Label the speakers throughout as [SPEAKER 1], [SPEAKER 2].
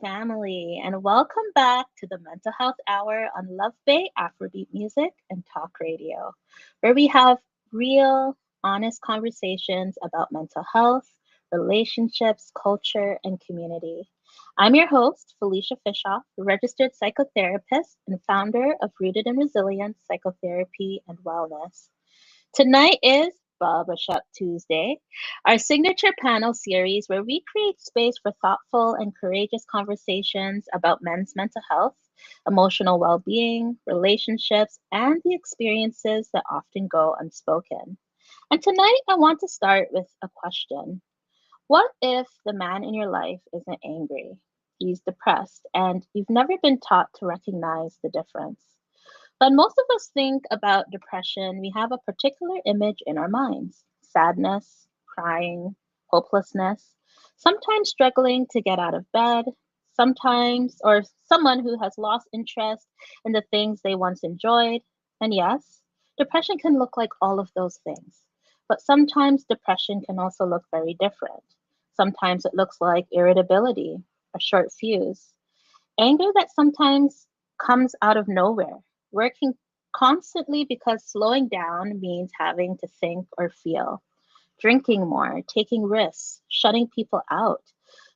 [SPEAKER 1] family, and welcome back to the Mental Health Hour on Love Bay Afrobeat Music and Talk Radio, where we have real, honest conversations about mental health, relationships, culture, and community. I'm your host, Felicia Fishoff, registered psychotherapist and founder of Rooted in Resilience Psychotherapy and Wellness. Tonight is Barbershop Tuesday, our signature panel series where we create space for thoughtful and courageous conversations about men's mental health, emotional well being, relationships, and the experiences that often go unspoken. And tonight, I want to start with a question. What if the man in your life isn't angry? He's depressed, and you've never been taught to recognize the difference. When most of us think about depression, we have a particular image in our minds: sadness, crying, hopelessness, sometimes struggling to get out of bed, sometimes, or someone who has lost interest in the things they once enjoyed. And yes, depression can look like all of those things. But sometimes depression can also look very different. Sometimes it looks like irritability, a short fuse, anger that sometimes comes out of nowhere, working constantly because slowing down means having to think or feel, drinking more, taking risks, shutting people out,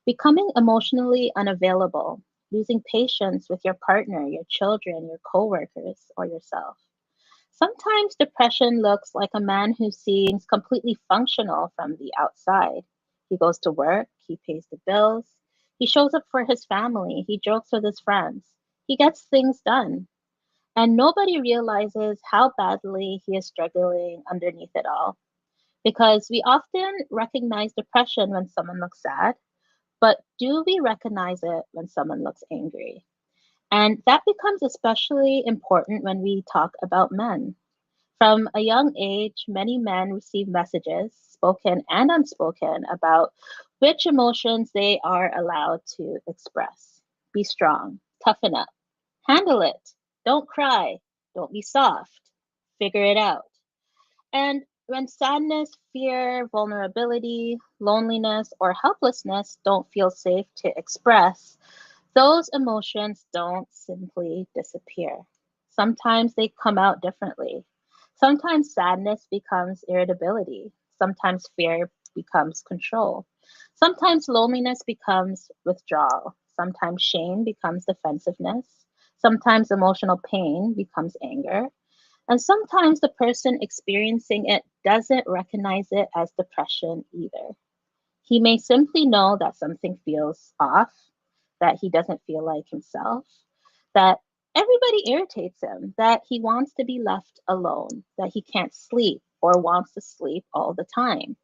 [SPEAKER 1] becoming emotionally unavailable, losing patience with your partner, your children, your coworkers, or yourself. Sometimes depression looks like a man who seems completely functional from the outside. He goes to work, he pays the bills, he shows up for his family, he jokes with his friends, he gets things done. And nobody realizes how badly he is struggling underneath it all. Because we often recognize depression when someone looks sad, but do we recognize it when someone looks angry? And that becomes especially important when we talk about men. From a young age, many men receive messages, spoken and unspoken, about which emotions they are allowed to express. Be strong, toughen up, handle it, don't cry, don't be soft, figure it out. And when sadness, fear, vulnerability, loneliness, or helplessness don't feel safe to express, those emotions don't simply disappear. Sometimes they come out differently. Sometimes sadness becomes irritability. Sometimes fear becomes control. Sometimes loneliness becomes withdrawal. Sometimes shame becomes defensiveness. Sometimes emotional pain becomes anger. And sometimes the person experiencing it doesn't recognize it as depression either. He may simply know that something feels off, that he doesn't feel like himself, that everybody irritates him, that he wants to be left alone, that he can't sleep or wants to sleep all the time,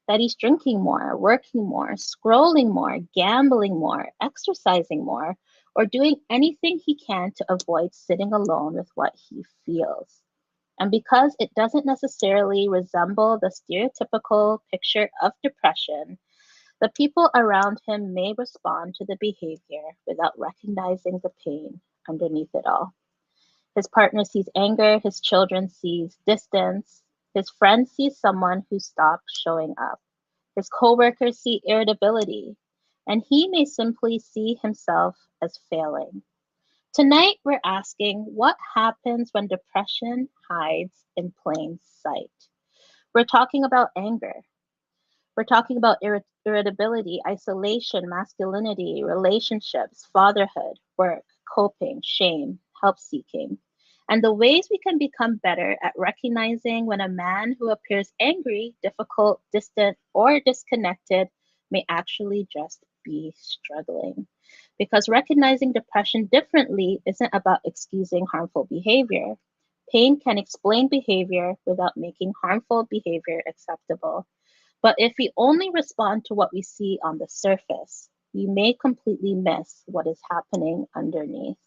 [SPEAKER 1] that he's drinking more, working more, scrolling more, gambling more, exercising more, or doing anything he can to avoid sitting alone with what he feels. And because it doesn't necessarily resemble the stereotypical picture of depression, the people around him may respond to the behavior without recognizing the pain underneath it all. His partner sees anger, his children sees distance, his friends see someone who stopped showing up. His coworkers see irritability, and he may simply see himself as failing. Tonight, we're asking what happens when depression hides in plain sight. We're talking about anger. We're talking about irritability, isolation, masculinity, relationships, fatherhood, work, coping, shame, help seeking, and the ways we can become better at recognizing when a man who appears angry, difficult, distant, or disconnected may actually just be struggling. Because recognizing depression differently isn't about excusing harmful behavior. Pain can explain behavior without making harmful behavior acceptable. But if we only respond to what we see on the surface, we may completely miss what is happening underneath.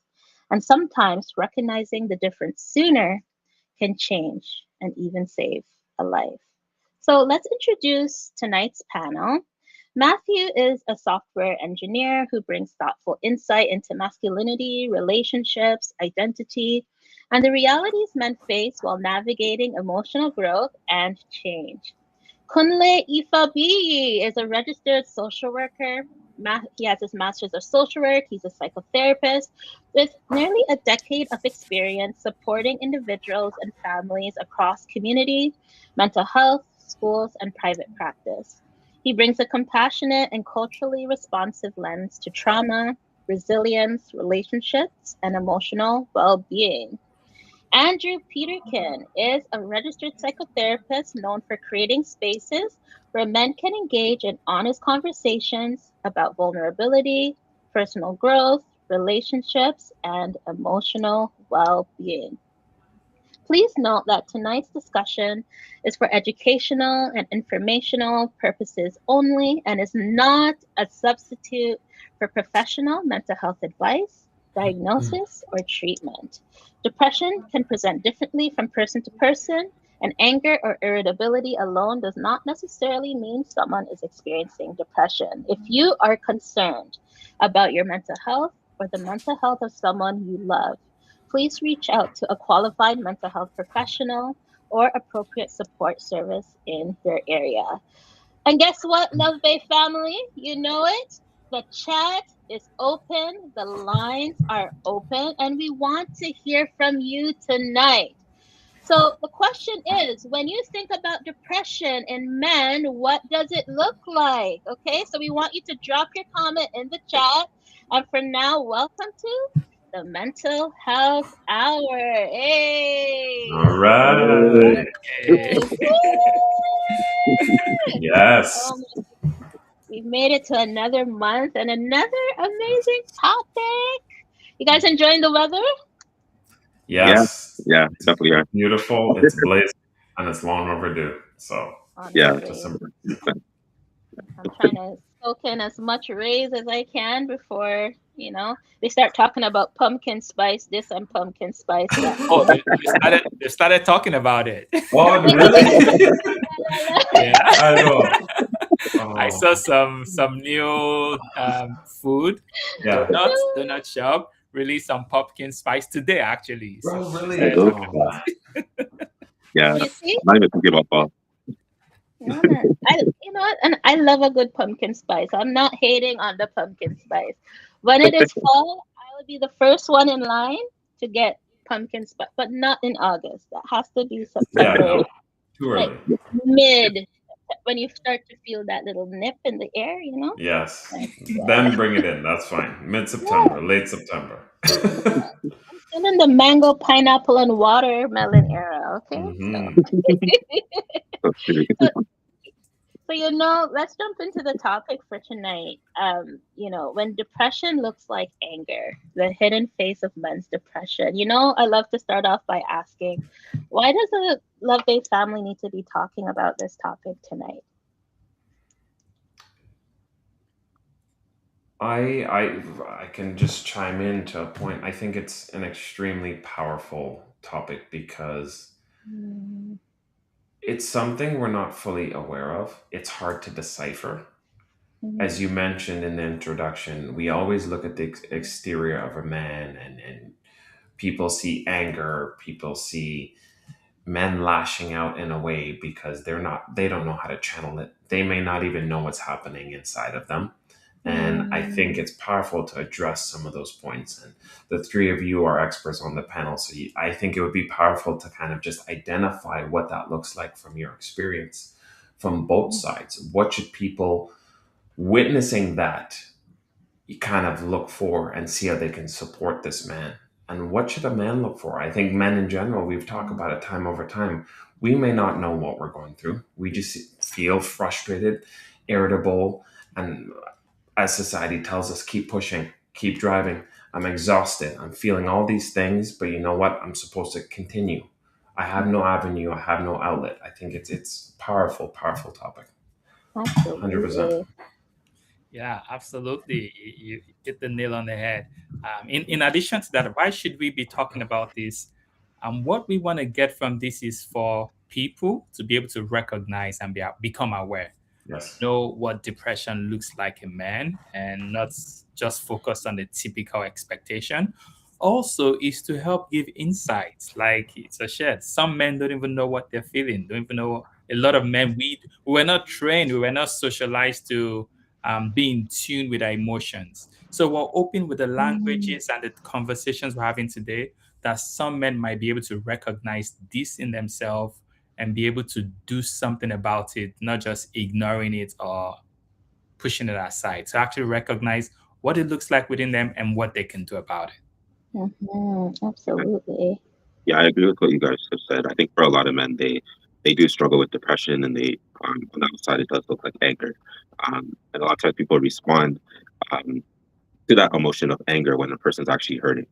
[SPEAKER 1] And sometimes recognizing the difference sooner can change and even save a life. So let's introduce tonight's panel. Matthew is a software engineer who brings thoughtful insight into masculinity, relationships, identity, and the realities men face while navigating emotional growth and change. Kunle Ifabiyi is a registered social worker he has his master's of social work. He's a psychotherapist with nearly a decade of experience supporting individuals and families across community, mental health, schools, and private practice. He brings a compassionate and culturally responsive lens to trauma, resilience, relationships, and emotional well being. Andrew Peterkin is a registered psychotherapist known for creating spaces where men can engage in honest conversations about vulnerability, personal growth, relationships, and emotional well being. Please note that tonight's discussion is for educational and informational purposes only and is not a substitute for professional mental health advice, diagnosis, or treatment. Depression can present differently from person to person, and anger or irritability alone does not necessarily mean someone is experiencing depression. If you are concerned about your mental health or the mental health of someone you love, please reach out to a qualified mental health professional or appropriate support service in your area. And guess what, Love Bay family? You know it. The chat is open, the lines are open, and we want to hear from you tonight. So the question is, when you think about depression in men, what does it look like? Okay, so we want you to drop your comment in the chat. And for now, welcome to the Mental Health Hour.
[SPEAKER 2] All
[SPEAKER 1] Hey!
[SPEAKER 2] right.
[SPEAKER 3] Hey.
[SPEAKER 2] Yes.
[SPEAKER 1] Oh, we've made it to another month and another amazing topic. You guys enjoying the weather?
[SPEAKER 3] Yeah,
[SPEAKER 2] Yes.
[SPEAKER 3] yeah,
[SPEAKER 2] It's
[SPEAKER 3] definitely. Are.
[SPEAKER 2] beautiful. It's blazing and it's long overdue. So
[SPEAKER 3] Yeah,
[SPEAKER 2] just
[SPEAKER 1] Honestly.
[SPEAKER 2] some.
[SPEAKER 1] I'm trying to soak in as much rays as I can before, they start talking about pumpkin spice this and pumpkin spice that.
[SPEAKER 4] Oh, they started talking about it.
[SPEAKER 2] Oh, really?
[SPEAKER 4] Yeah,
[SPEAKER 2] I know.
[SPEAKER 4] I
[SPEAKER 2] Oh,
[SPEAKER 4] saw some new food
[SPEAKER 2] yeah.
[SPEAKER 4] donut shop release some pumpkin spice today actually.
[SPEAKER 2] Bro,
[SPEAKER 4] So they
[SPEAKER 2] really?
[SPEAKER 4] started
[SPEAKER 3] good.
[SPEAKER 4] talking
[SPEAKER 2] Oh,
[SPEAKER 4] about
[SPEAKER 2] man.
[SPEAKER 3] Yeah,
[SPEAKER 1] You see?
[SPEAKER 3] I'm not even thinking about fall.
[SPEAKER 1] Yeah. You know what? And I love a good pumpkin spice. I'm not hating on the pumpkin spice. When it is fall, I will be the first one in line to get pumpkin spice, but not in August. That has to be
[SPEAKER 2] Yeah,
[SPEAKER 1] September,
[SPEAKER 2] no. Too
[SPEAKER 1] like
[SPEAKER 2] early.
[SPEAKER 1] mid, when you start to feel that little nip in the air, you know?
[SPEAKER 2] Yes.
[SPEAKER 1] Like,
[SPEAKER 2] Then bring it in. That's fine. Mid
[SPEAKER 1] yeah,
[SPEAKER 2] September, late September.
[SPEAKER 1] still in the mango, pineapple, and watermelon era. Okay, so
[SPEAKER 2] Hmm.
[SPEAKER 3] So,
[SPEAKER 1] so let's jump into the topic for tonight. When depression looks like anger, the hidden face of men's depression. I love to start off by asking, why does a love-based family need to be talking about this topic tonight?
[SPEAKER 2] I can just chime in to a point. I think it's an extremely powerful topic because
[SPEAKER 1] Mm,
[SPEAKER 2] it's something we're not fully aware of. It's hard to decipher.
[SPEAKER 1] mm,
[SPEAKER 2] As you mentioned in the introduction, we always look at the exterior of a man, and people see anger, people see men lashing out in a way because they don't know how to channel it. They may not even know what's happening inside of them. And I think
[SPEAKER 1] mm,
[SPEAKER 2] it's powerful to address some of those points. And the three of you are experts on the panel. So I think it would be powerful to kind of just identify what that looks like from your experience from both
[SPEAKER 1] mm,
[SPEAKER 2] sides. What should people witnessing that you kind of look for and see how they can support this man. And what should a man look for? I think men in general, we've talked
[SPEAKER 1] mm,
[SPEAKER 2] about it time over time. We may not know what we're going through. We just feel frustrated, irritable, and as society tells us, keep pushing, keep driving. I'm exhausted. I'm feeling all these things, but you know what? I'm supposed to continue. I have
[SPEAKER 1] mm.
[SPEAKER 2] no avenue. I have no outlet. I think it's powerful, powerful topic. 100%.
[SPEAKER 1] Absolutely.
[SPEAKER 4] Yeah, absolutely. You hit the nail on the head. In addition to that, why should we be talking about this? What we want to get from this is for people to be able to recognize and become aware,
[SPEAKER 2] Yes.
[SPEAKER 4] know what depression looks like in men, and not just focus on the typical expectation. Also, is to help give insights. Like it's a shared. Some men don't even know what they're feeling. Don't even know. A lot of men we were not trained. We were not socialized to be in tune with our emotions. So we're open with the
[SPEAKER 1] Mm.
[SPEAKER 4] languages and the conversations we're having today that some men might be able to recognize this in themselves and be able to do something about it, not just ignoring it or pushing it aside. So actually recognize what it looks like within them and what they can do about it.
[SPEAKER 1] Absolutely.
[SPEAKER 3] Yeah, I agree with what you guys have said. I think for a lot of men, they do struggle with depression, and they on the outside it does look like anger. And a lot of times people respond to that emotion of anger when the person's actually hurting,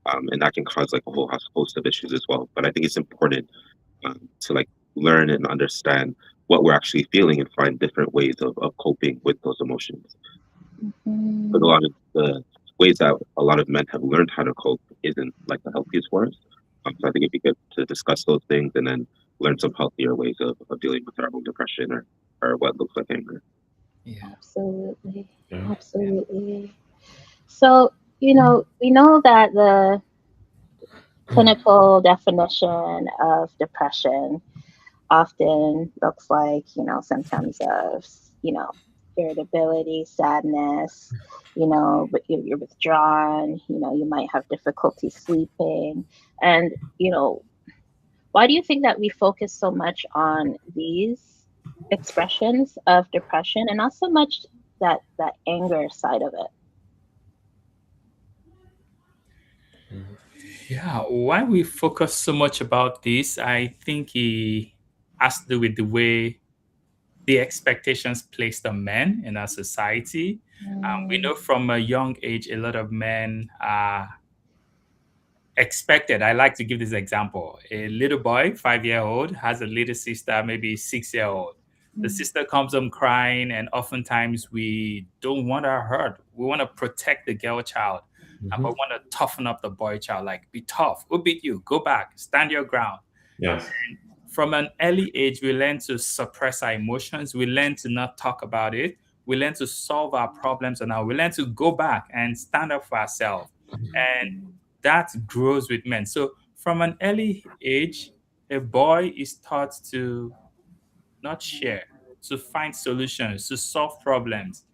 [SPEAKER 3] and that can cause like a whole host of issues as well. But I think it's important to like learn and understand what we're actually feeling and find different ways of coping with those emotions. But a lot of the ways that a lot of men have learned how to cope isn't like the healthiest for us. So I think it'd be good to discuss those things and then learn some healthier ways of dealing with our own depression or what looks like anger.
[SPEAKER 4] Yeah.
[SPEAKER 1] Absolutely.
[SPEAKER 2] Yeah.
[SPEAKER 1] Absolutely. So, we know that the clinical definition of depression often looks like, symptoms of, irritability, sadness, but you're withdrawn, you might have difficulty sleeping. And, why do you think that we focus so much on these expressions of depression and not so much that anger side of it?
[SPEAKER 4] Yeah, why we focus so much about this, I think it has to do with the way the expectations placed on men in our society. We know from a young age, a lot of men are expected. I like to give this example. A little boy, 5-year-old, has a little sister, maybe 6-year-old. The sister comes home crying, and oftentimes we don't want her hurt. We want to protect the girl child, but we want to toughen up the boy child. Like, be tough. Who beat you? Go back. Stand your ground.
[SPEAKER 2] Yes.
[SPEAKER 4] From an early age, we learn to suppress our emotions. We learn to not talk about it. We learn to solve our problems, and now we learn to go back and stand up for ourselves. And that grows with men. So from an early age, a boy is taught to not share, to find solutions, to solve problems.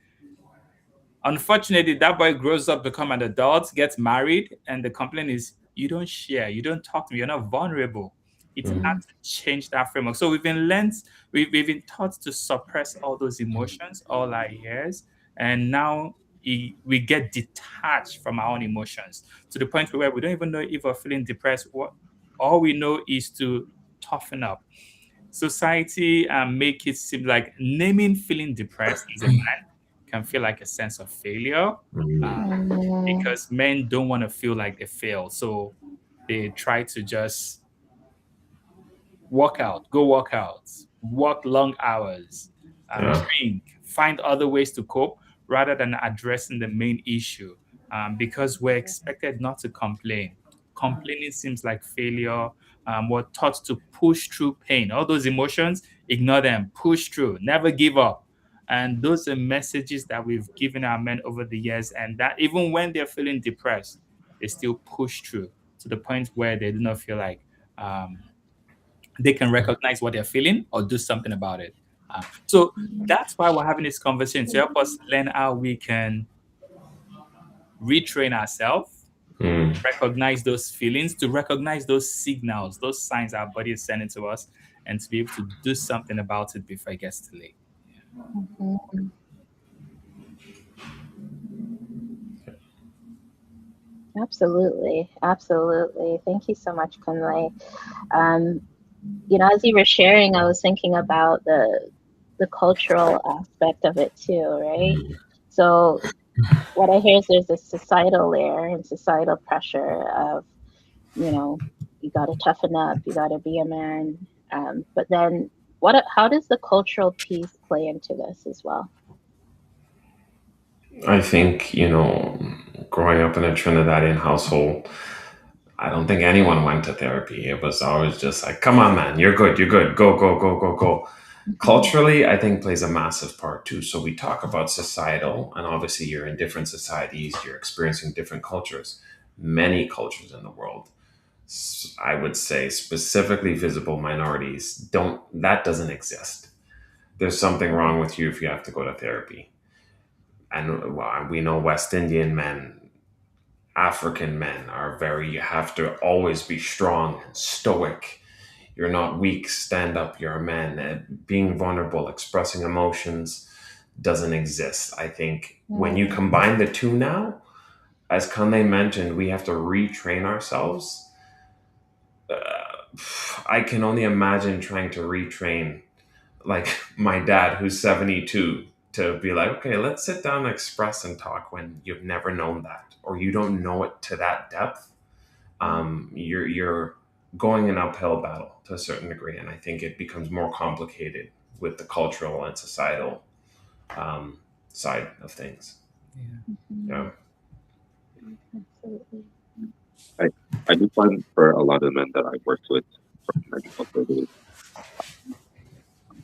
[SPEAKER 4] Unfortunately, that boy grows up, become an adult, gets married, and the complaint is, you don't share, you don't talk to me, you're not vulnerable. It's hard to change that framework. So we've been taught to suppress all those emotions all our years, and now we get detached from our own emotions to the point where we don't even know if we're feeling depressed. All we know is to toughen up. Society make it seem like naming feeling depressed as a man can feel like a sense of failure because men don't want to feel like they fail. So they try to just work out, work long hours, drink, find other ways to cope rather than addressing the main issue because we're expected not to complain. Complaining seems like failure. We're taught to push through pain. All those emotions, ignore them, push through, never give up. And those are messages that we've given our men over the years, and that even when they're feeling depressed, they still push through to the point where they do not feel like they can recognize what they're feeling or do something about it. So that's why we're having this conversation to help us learn how we can retrain ourselves, recognize those feelings, to recognize those signals, those signs our body is sending to us, and to be able to do something about it before it gets too late.
[SPEAKER 1] Absolutely. Thank you so much, Kunle. As you were sharing, I was thinking about the cultural aspect of it too, right? So what I hear is there's a societal layer and societal pressure of, you got to toughen up, you got to be a man. But then how does the cultural piece play into this as well?
[SPEAKER 2] I think, growing up in a Trinidadian household, I don't think anyone went to therapy. It was always just like, come on, man, you're good, go, go, go, go, go. Culturally, I think plays a massive part too. So we talk about societal, and obviously you're in different societies, you're experiencing different cultures, many cultures in the world. I would say specifically visible minorities that doesn't exist. There's something wrong with you if you have to go to therapy. And we know West Indian men, African men are very, you have to always be strong and stoic. You're not weak, stand up, you're a man. Being vulnerable, expressing emotions doesn't exist. I think when you combine the two now, as Kane mentioned, we have to retrain ourselves. I can only imagine trying to retrain like my dad who's 72 to be like, okay, let's sit down and express and talk when you've never known that or you don't know it to that depth. You're going an uphill battle to a certain degree, and I think it becomes more complicated with the cultural and societal side of things. Yeah.
[SPEAKER 1] Absolutely.
[SPEAKER 3] I do find for a lot of men that I've worked with,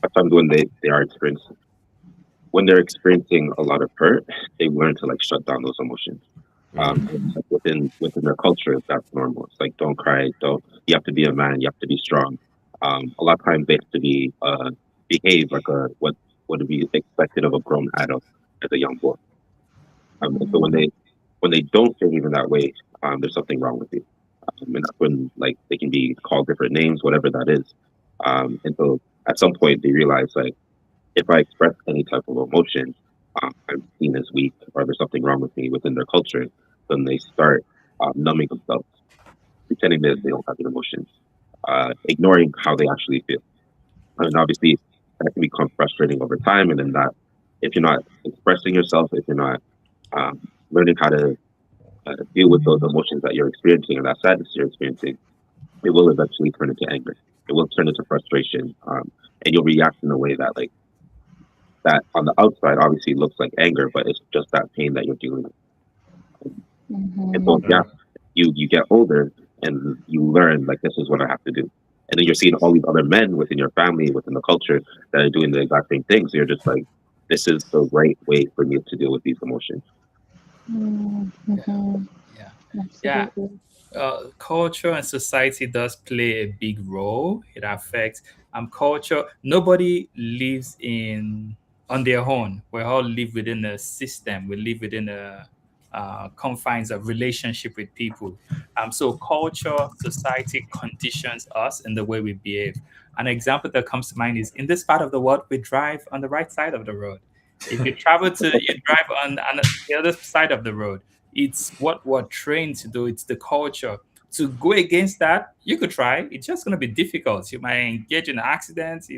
[SPEAKER 3] at times when they are experiencing, when they're experiencing a lot of hurt, they learn to like shut down those emotions. It's like within their culture, that's normal. It's like don't cry, don't. You have to be a man. You have to be strong. A lot of times they have to be behave like a what would be expected of a grown adult as a young boy. And so when they don't behave in that way, there's something wrong with you. And that's when like they can be called different names, whatever that is. And so at some point they realize like if I express any type of emotion, I'm seen as weak or there's something wrong with me within their culture. Then they start numbing themselves, pretending that they don't have the emotions, ignoring how they actually feel. And obviously, that can become frustrating over time. And then that, if you're not expressing yourself, if you're not learning how to deal with those emotions that you're experiencing and that sadness you're experiencing, it will eventually turn into anger. It will turn into frustration, and you'll react in a way that like that on the outside obviously looks like anger, but it's just that pain that you're dealing with. And so yeah, you get older and you learn like this is what I have to do. And then you're seeing all these other men within your family, within the culture that are doing the exact same things. So you're just like, this is the right way for me to deal with these emotions.
[SPEAKER 4] Yeah. Culture and society does play a big role. It affects culture. Nobody lives on their own. We all live within a system. We live within a confines of relationship with people. So culture, society conditions us in the way we behave. An example that comes to mind is in this part of the world, we drive on the right side of the road. If you you drive on the other side of the road. It's what we're trained to do. It's the culture. To go against that, you could try. It's just going to be difficult. You might engage in accidents.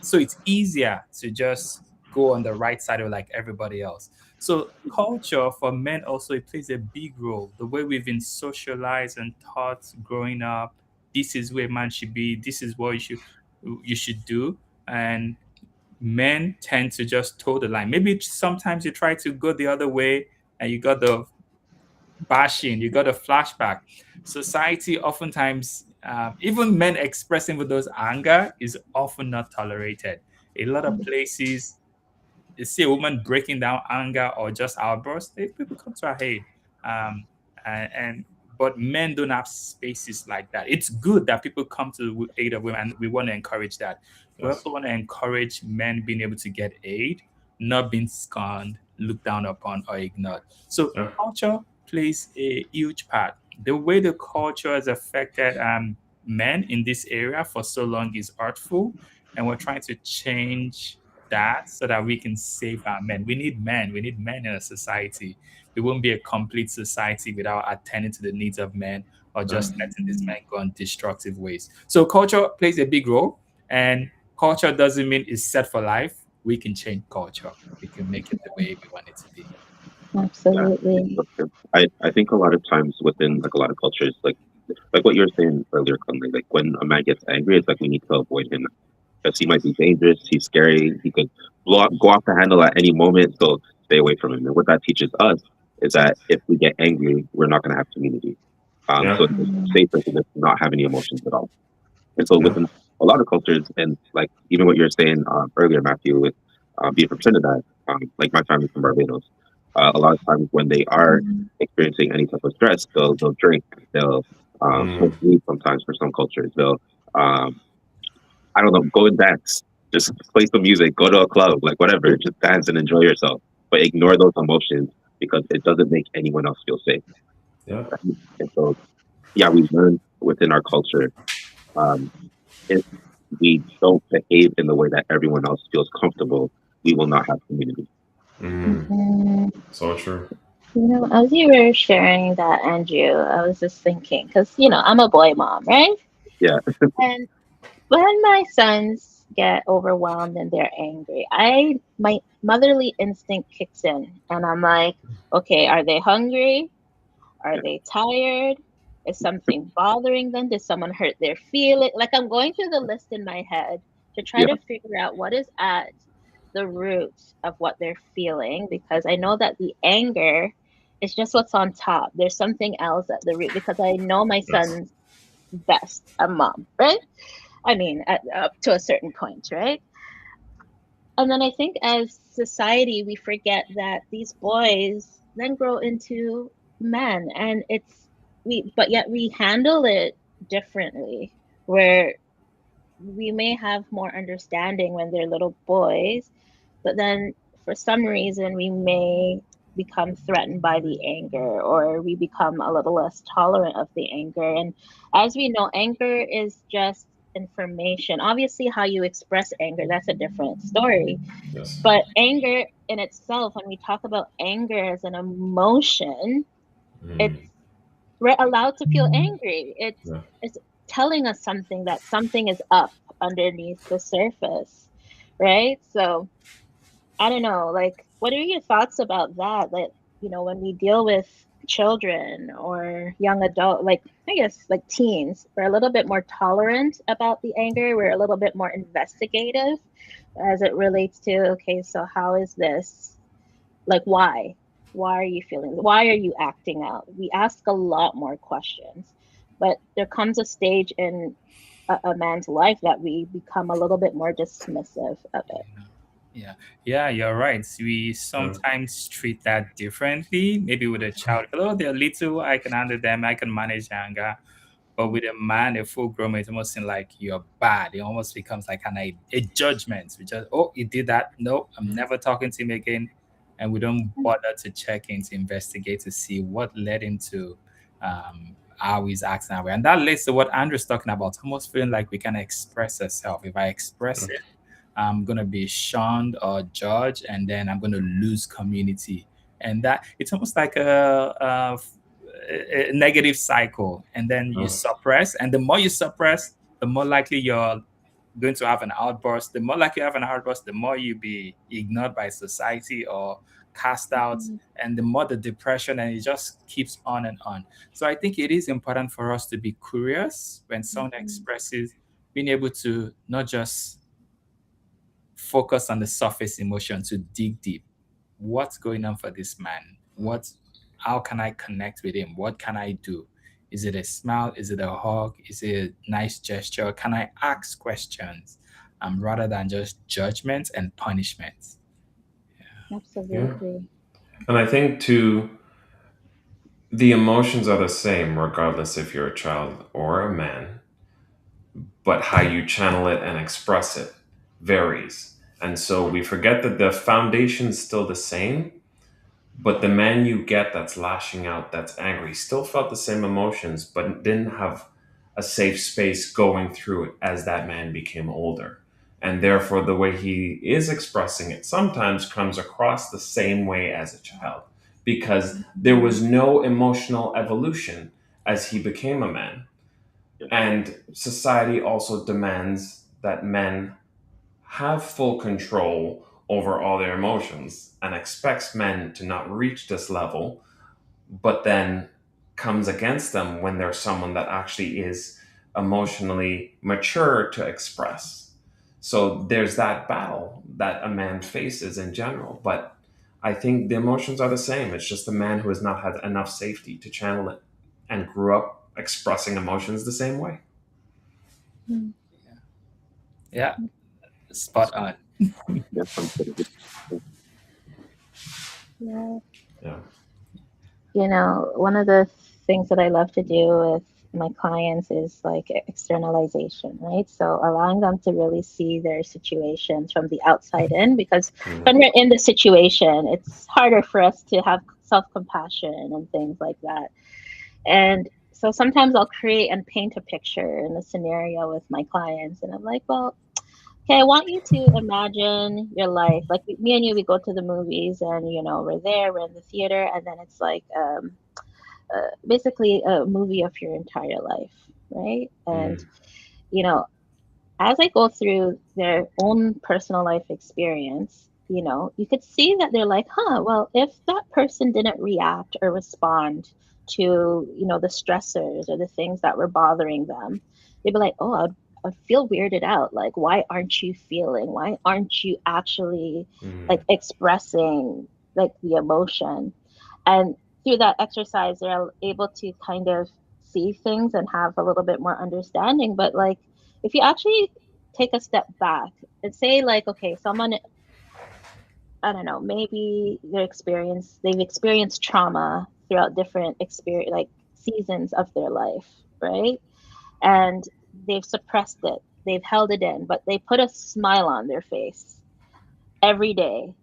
[SPEAKER 4] So it's easier to just go on the right side of like everybody else. So culture for men also it plays a big role. The way we've been socialized and taught growing up, this is where man should be. This is what you should do. And men tend to just toe the line. Maybe sometimes you try to go the other way and you got the bashing, you got a flashback. Society oftentimes, even men expressing with those anger is often not tolerated. A lot of places, you see a woman breaking down anger or just outbursts, people come to her aid. And but men don't have spaces like that. It's good that people come to the aid of women, and we want to encourage that. We also want to encourage men being able to get aid, not being scorned, looked down upon, or ignored. So culture plays a huge part. The way the culture has affected men in this area for so long is hurtful, and we're trying to change that so that we can save our men. We need men. We need men in a society. We won't be a complete society without attending to the needs of men or just letting these men go on destructive ways. So culture plays a big role, and culture doesn't mean it's set for life. We can change culture. We can make it the way we want it to be.
[SPEAKER 1] Absolutely.
[SPEAKER 3] Yeah. I think a lot of times within like a lot of cultures, like what you were saying earlier, Conley, like when a man gets angry, it's like we need to avoid him because he might be dangerous, he's scary, he could go off the handle at any moment, so stay away from him. And what that teaches us is that if we get angry, we're not going to have community. So it's safer to just not have any emotions at all. And so within a lot of cultures, and like even what you were saying earlier, Matthew, with being from Trinidad, like my family's from Barbados, a lot of times when they are experiencing any type of stress, they'll drink, they'll smoke weed sometimes for some cultures. They'll, I don't know, go and dance, just play some music, go to a club, like whatever, just dance and enjoy yourself. but ignore those emotions because it doesn't make anyone else feel safe.
[SPEAKER 2] Yeah.
[SPEAKER 3] Right? And so, yeah, we learn within our culture, um, if we don't behave in the way that everyone else feels comfortable, we will not have community.
[SPEAKER 1] Mhm.
[SPEAKER 2] So true.
[SPEAKER 1] As you were sharing that, Andrew, I was just thinking, because, I'm a boy mom, right?
[SPEAKER 3] Yeah.
[SPEAKER 1] And when my sons get overwhelmed and they're angry, my motherly instinct kicks in, and I'm like, okay, are they hungry? Are
[SPEAKER 3] Yeah.
[SPEAKER 1] they tired? Is something bothering them? Did someone hurt their feeling? Like, I'm going through the list in my head to try
[SPEAKER 3] Yeah.
[SPEAKER 1] to figure out what is at the root of what they're feeling, because I know that the anger is just what's on top. There's something else at the root, because I know my
[SPEAKER 2] Yes.
[SPEAKER 1] son's best, a mom, right? I mean, up to a certain point, right? And then I think as society, we forget that these boys then grow into men, and but yet we handle it differently, where we may have more understanding when they're little boys, but then for some reason we may become threatened by the anger, or we become a little less tolerant of the anger. And as we know, anger is just information. Obviously, how you express anger, that's a different story.
[SPEAKER 2] Yes.
[SPEAKER 1] But anger in itself, when we talk about anger as an emotion, it's we're allowed to feel angry.
[SPEAKER 2] Yeah.
[SPEAKER 1] It's telling us something, that something is up underneath the surface, right? So I don't know, like, what are your thoughts about that? That, when we deal with children or young adult, like, I guess like teens, we're a little bit more tolerant about the anger. We're a little bit more investigative as it relates to, okay, so how is this? Like, why? Why are you feeling? Why are you acting out? We ask a lot more questions, but there comes a stage in a man's life that we become a little bit more dismissive of it.
[SPEAKER 4] Yeah, you're right. We sometimes treat that differently. Maybe with a child, oh, they're little, I can handle them, I can manage anger. But with a man, a full grown man, it almost seems like you're bad. It almost becomes like a judgment. We just, oh, he did that. No, I'm never talking to him again. And we don't bother to check in, to investigate, to see what led him to how he's acting that way. And that leads to what Andrew's talking about, almost feeling like we can express ourselves. If I express it, I'm going to be shunned or judged, and then I'm going to lose community. And that it's almost like a negative cycle. And then you suppress, and the more you suppress, the more likely you're going to have an outburst. The more likely you have an outburst, the more you be ignored by society or cast out, and the more the depression, and it just keeps on and on. So I think it is important for us to be curious when someone expresses, being able to not just focus on the surface emotion, to dig deep. What's going on for this man? How can I connect with him? What can I do? Is it a smile? Is it a hug? Is it a nice gesture? Can I ask questions rather than just judgment and punishment?
[SPEAKER 2] Yeah.
[SPEAKER 1] Absolutely.
[SPEAKER 2] And I think too, the emotions are the same regardless if you're a child or a man, but how you channel it and express it varies. And so we forget that the foundation's still the same, but the man you get that's lashing out, that's angry, still felt the same emotions, but didn't have a safe space going through it as that man became older. And therefore, the way he is expressing it sometimes comes across the same way as a child because there was no emotional evolution as he became a man. And society also demands that men have full control over all their emotions and expects men to not reach this level, but then comes against them when there's someone that actually is emotionally mature to express. So there's that battle that a man faces in general. But I think the emotions are the same. It's just a man who has not had enough safety to channel it and grew up expressing emotions the same way.
[SPEAKER 4] Yeah, spot on.
[SPEAKER 3] That's something.
[SPEAKER 1] Yeah.
[SPEAKER 2] Yeah.
[SPEAKER 1] One of the things that I love to do with my clients is like externalization, right? So allowing them to really see their situations from the outside in, because when we're in the situation, it's harder for us to have self-compassion and things like that. And so sometimes I'll create and paint a picture in a scenario with my clients, and I'm like, well, okay, I want you to imagine your life. Like me and you, we go to the movies, and we're there, we're in the theater, and then it's like basically a movie of your entire life, right? And you know, as I go through their own personal life experience, you could see that they're like, huh, well, if that person didn't react or respond to, the stressors or the things that were bothering them, they'd be like, oh, I'd feel weirded out. Like, why aren't you feeling? Why aren't you actually like expressing like the emotion? And through that exercise, they're able to kind of see things and have a little bit more understanding. But like, if you actually take a step back and say like, okay, someone, I don't know, maybe they've experienced trauma throughout different experience, like seasons of their life, right? And they've suppressed it, they've held it in, but they put a smile on their face every day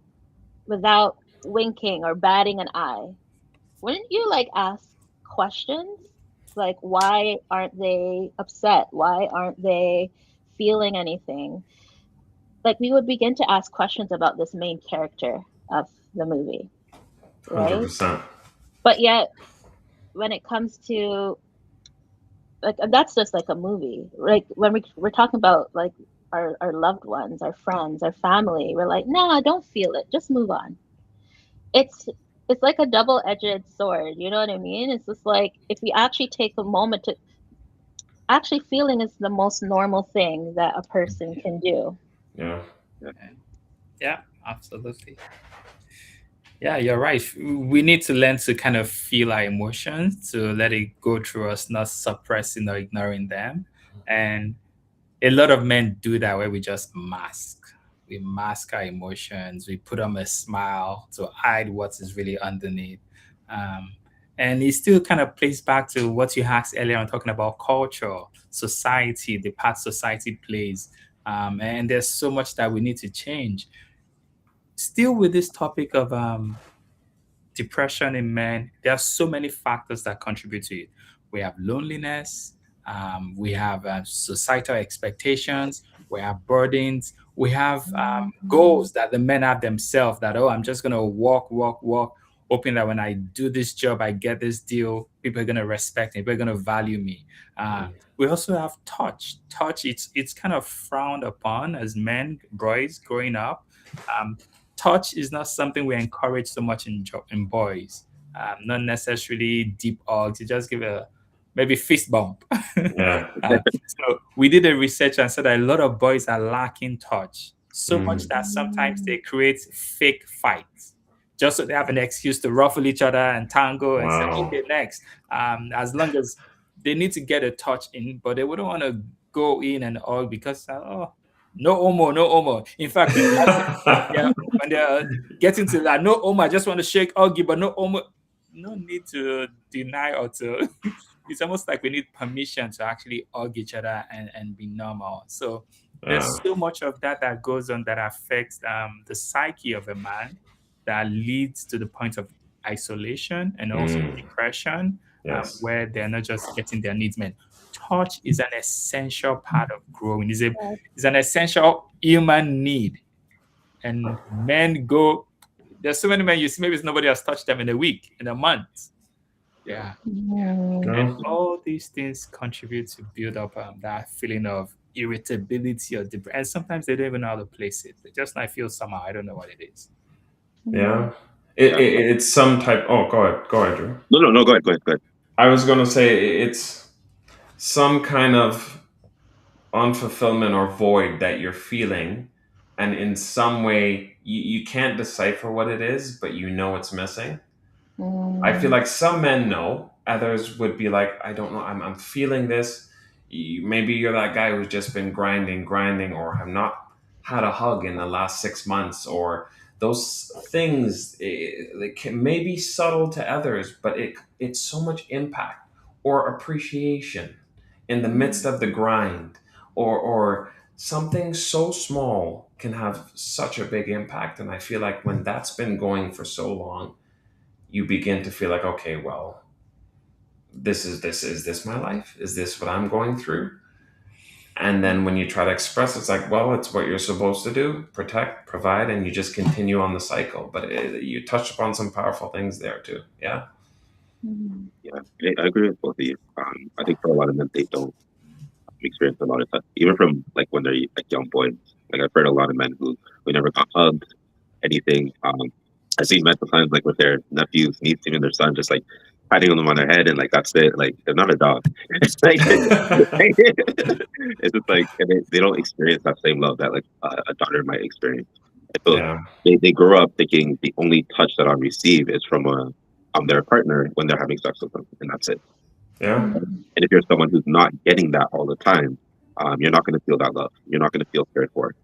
[SPEAKER 1] without winking or batting an eye. Wouldn't you like ask questions? Like, why aren't they upset? Why aren't they feeling anything? Like, we would begin to ask questions about this main character of the movie, right?
[SPEAKER 2] 100%.
[SPEAKER 1] But yet, when it comes to like, that's just like a movie. Like when we're talking about like our loved ones, our friends, our family, we're like, no, don't feel it. Just move on. It's it's like a double-edged sword. You know what I mean? It's just like if you actually take a moment to actually feeling is the most normal thing that a person can do.
[SPEAKER 2] Yeah.
[SPEAKER 4] Yeah, absolutely. Yeah, you're right. We need to learn to kind of feel our emotions, to let it go through us, not suppressing or ignoring them. And a lot of men do that where we just mask. We mask our emotions. We put on a smile to hide what is really underneath. Um, and it still kind of plays back to what you asked earlier on, talking about culture, society, the part society plays. And there's so much that we need to change. Still with this topic of depression in men, there are so many factors that contribute to it. We have loneliness, we have societal expectations, we have burdens, we have goals that the men have themselves that, oh, I'm just going to walk, hoping that when I do this job, I get this deal, people are going to respect me, people are going to value me. We also have touch. Touch, it's kind of frowned upon as men, boys growing up. Touch is not something we encourage so much in boys. Not necessarily deep hugs. You just give a maybe fist bump.
[SPEAKER 2] Yeah.
[SPEAKER 4] So we did a research and said that a lot of boys are lacking touch. So much that sometimes they create fake fights just so they have an excuse to ruffle each other and tango and say,
[SPEAKER 2] Wow.
[SPEAKER 4] okay, next. As long as they need to get a touch in, but they wouldn't want to go in and hug because, no homo, no homo. In fact, when they're getting to that, no homo, I just want to shake hug you, but no homo. No need to deny or to. It's almost like we need permission to actually hug each other and be normal. So there's so much of that goes on that affects the psyche of a man, that leads to the point of isolation and also depression,
[SPEAKER 2] Yes.
[SPEAKER 4] where they're not just getting their needs met. Touch is an essential part of growing. It's an essential human need. And men go, there's so many men you see, maybe nobody has touched them in a week, in a month. Yeah. And all these things contribute to build up that feeling of irritability or depression. And sometimes they don't even know how to place it. They just might feel somehow. I don't know what it is.
[SPEAKER 2] Yeah. It's some type. Oh, go ahead, Drew.
[SPEAKER 3] No. Go ahead.
[SPEAKER 2] I was going to say it's some kind of unfulfillment or void that you're feeling, and in some way you can't decipher what it is, but you know it's missing. I feel like some men know, others would be like, I don't know, I'm feeling this. Maybe you're that guy who's just been grinding, or have not had a hug in the last 6 months, or those things, they can maybe subtle to others, but it's so much impact. or appreciation in the midst of the grind, or something so small can have such a big impact. And I feel like when that's been going for so long, you begin to feel like, okay, well, this my life? Is this what I'm going through? And then when you try to express, it's like, well, it's what you're supposed to do: protect, provide, and you just continue on the cycle. But you touched upon some powerful things there too. Yeah.
[SPEAKER 1] Mhm.
[SPEAKER 3] Yeah, I agree with both of you. I think for a lot of men, they don't experience a lot of stuff, even from like when they're like young boys. Like I've heard a lot of men who never got hugged, anything. I've seen men sometimes like with their nephews, niece, even their son, just like patting them on their head and like that's it. Like they're not a dog. It's like it's just like and they don't experience that same love that like a daughter might experience. And so
[SPEAKER 2] Yeah.
[SPEAKER 3] they grow up thinking the only touch that I'll receive is from a their partner when they're having sex with them, and that's it.
[SPEAKER 2] Yeah.
[SPEAKER 1] Mhm.
[SPEAKER 3] And if you're someone who's not getting that all the time, you're not going to feel that love. You're not going to feel cared for.